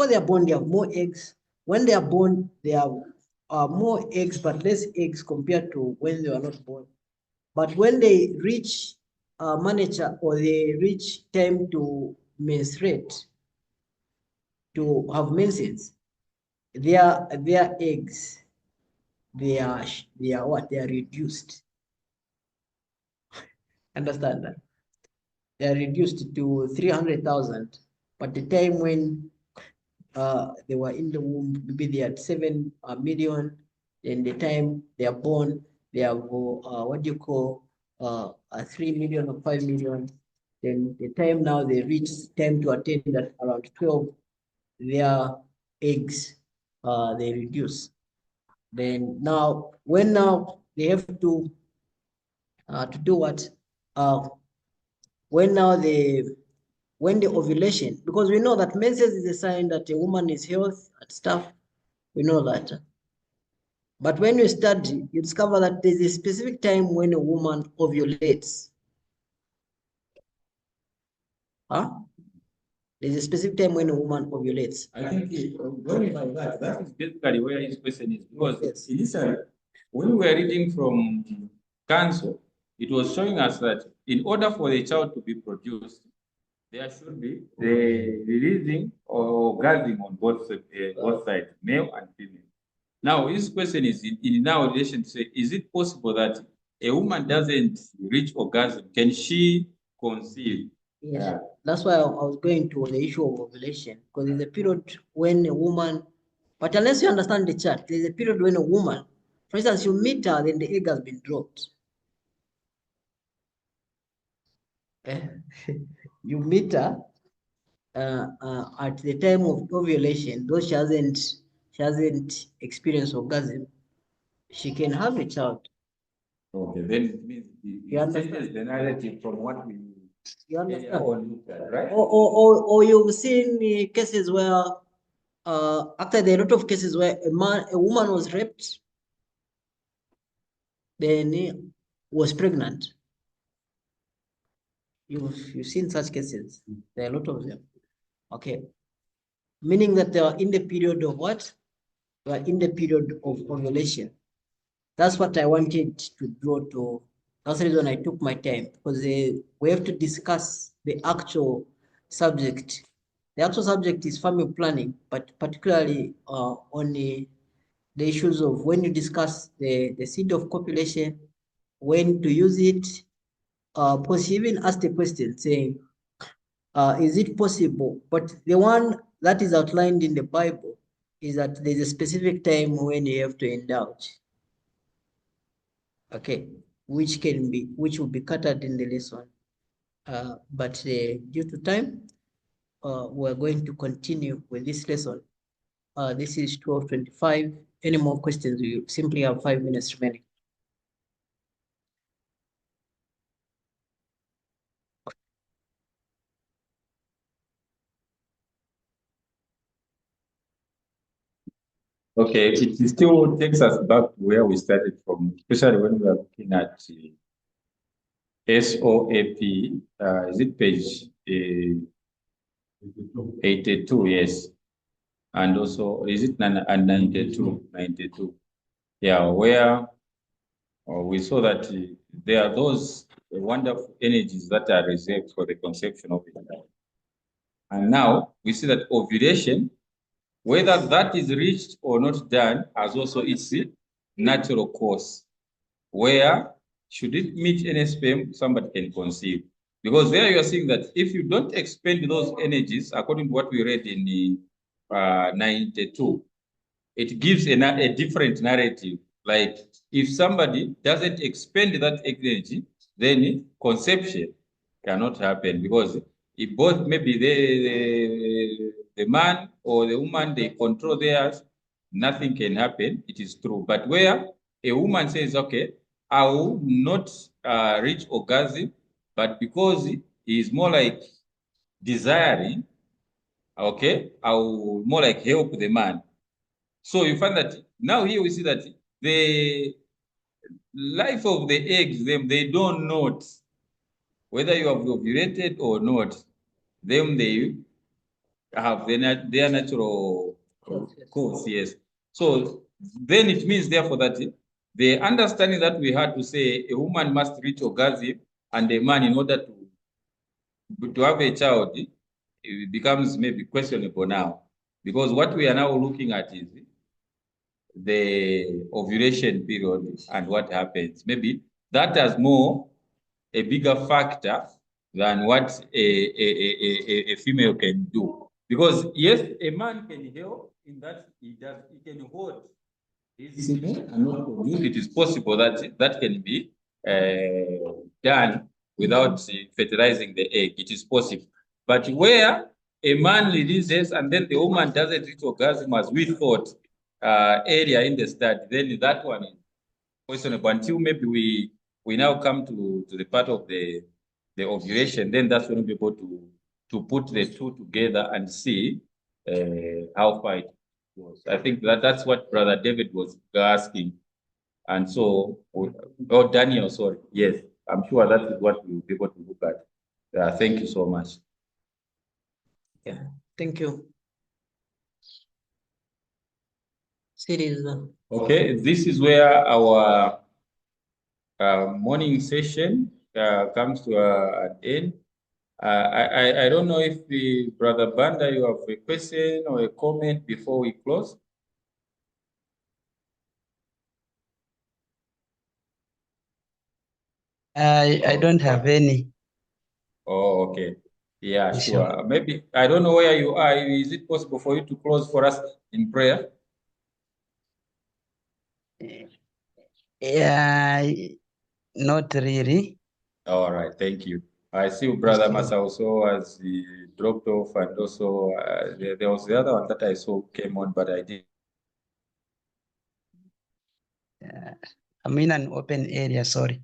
they are born, they have more eggs. When they are born, they have more eggs, but less eggs compared to when they were not born. But when they reach manager, or they reach time to menstruate, to have menses, their eggs, they are what? They are reduced. Understand that? They are reduced to 300,000. But the time when they were in the womb, maybe they had 7 million. Then the time they are born, they have 3 million or 5 million. Then the time now they reach time to attain that around 12, their eggs they reduce. Then now when they have to do what? When the ovulation, because we know that menses is a sign that a woman is healthy and stuff. We know that. But when you study, you discover that there's a specific time when a woman ovulates. There's a specific time when a woman ovulates.
I think going by that is basically where his question is. Because initially, when we were reading from Council, it was showing us that in order for the child to be produced, there should be the releasing or orgasm on both sides, male and female. Now, his question is in our relation to say, is it possible that a woman doesn't reach orgasm? Can she conceive?
Yes. Yeah. That's why I was going to the issue of ovulation, because there's a period when a woman, but unless you understand the chart, there's a period when a woman, for instance, you meet her, then the egg has been dropped. You meet her at the time of ovulation, though she hasn't experienced orgasm, she can have a child.
Okay, then it means
You
it
understand?
changes the narrative from what we
You
earlier
understand?
on looked at, right?
Or you've seen cases where, after there are a lot of cases where a woman was raped, then was pregnant. You've seen such cases. There are a lot of them. Okay. Meaning that they are in the period of what? They are in the period of ovulation. That's what I wanted to draw to. That's the reason I took my time, because we have to discuss the actual subject. The actual subject is family planning, but particularly on the issues of when you discuss the seed of copulation, when to use it. Because she even asked a question saying, is it possible? But the one that is outlined in the Bible is that there's a specific time when you have to indulge. Okay, which will be covered in the lesson. But due to time, we're going to continue with this lesson. This is 12:25. Any more questions? You simply have 5 minutes remaining.
Okay, it still takes us back to where we started from, especially when we are looking at SOAP. Is it page 82? Yes. And also, is it 92? 92. Yeah, where we saw that there are those wonderful energies that are reserved for the conception of it. And now we see that ovulation, whether that is reached or not done, has also its natural course, where should it meet any sperm, somebody can conceive. Because there you are seeing that if you don't expend those energies, according to what we read in the 92, it gives a different narrative. Like if somebody doesn't expend that energy, then conception cannot happen, because if both maybe the man or the woman, they control theirs, nothing can happen. It is true. But where a woman says, okay, I will not reach orgasm, but because he is more like desiring, okay, I will more like help the man. So you find that now here we see that the life of the eggs, they don't note whether you have ovulated or not. They have their natural course, yes. So then it means therefore that the understanding that we had to say a woman must reach orgasm and a man in order to have a child, it becomes maybe questionable now. Because what we are now looking at is the ovulation period and what happens. Maybe that has more a bigger factor than what a female can do. Because yes, a man can help in that he can hold his semen and not produce. It is possible that that can be done without fertilizing the egg. It is possible. But where a man releases and then the woman doesn't reach orgasm as we thought earlier in the study, then that one is questionable until maybe we now come to the part of the ovulation. Then that's when we'll be able to put the two together and see how far it was. I think that's what Brother David was asking. And so, oh, Daniel, sorry. Yes, I'm sure that is what we'll be able to look at. Thank you so much.
Yeah, thank you. Series.
Okay, this is where our morning session comes to an end. I don't know if the Brother Banda, you have a question or a comment before we close.
I don't have any.
Oh, okay. Yeah,
Sure.
sure. Maybe, I don't know where you are. Is it possible for you to close for us in prayer?
Yeah, not really.
All right, thank you. I see Brother
Sure.
Masa also has dropped off, and also there was the other one that I saw came on, but I didn't.
Yeah. I'm in an open area, sorry.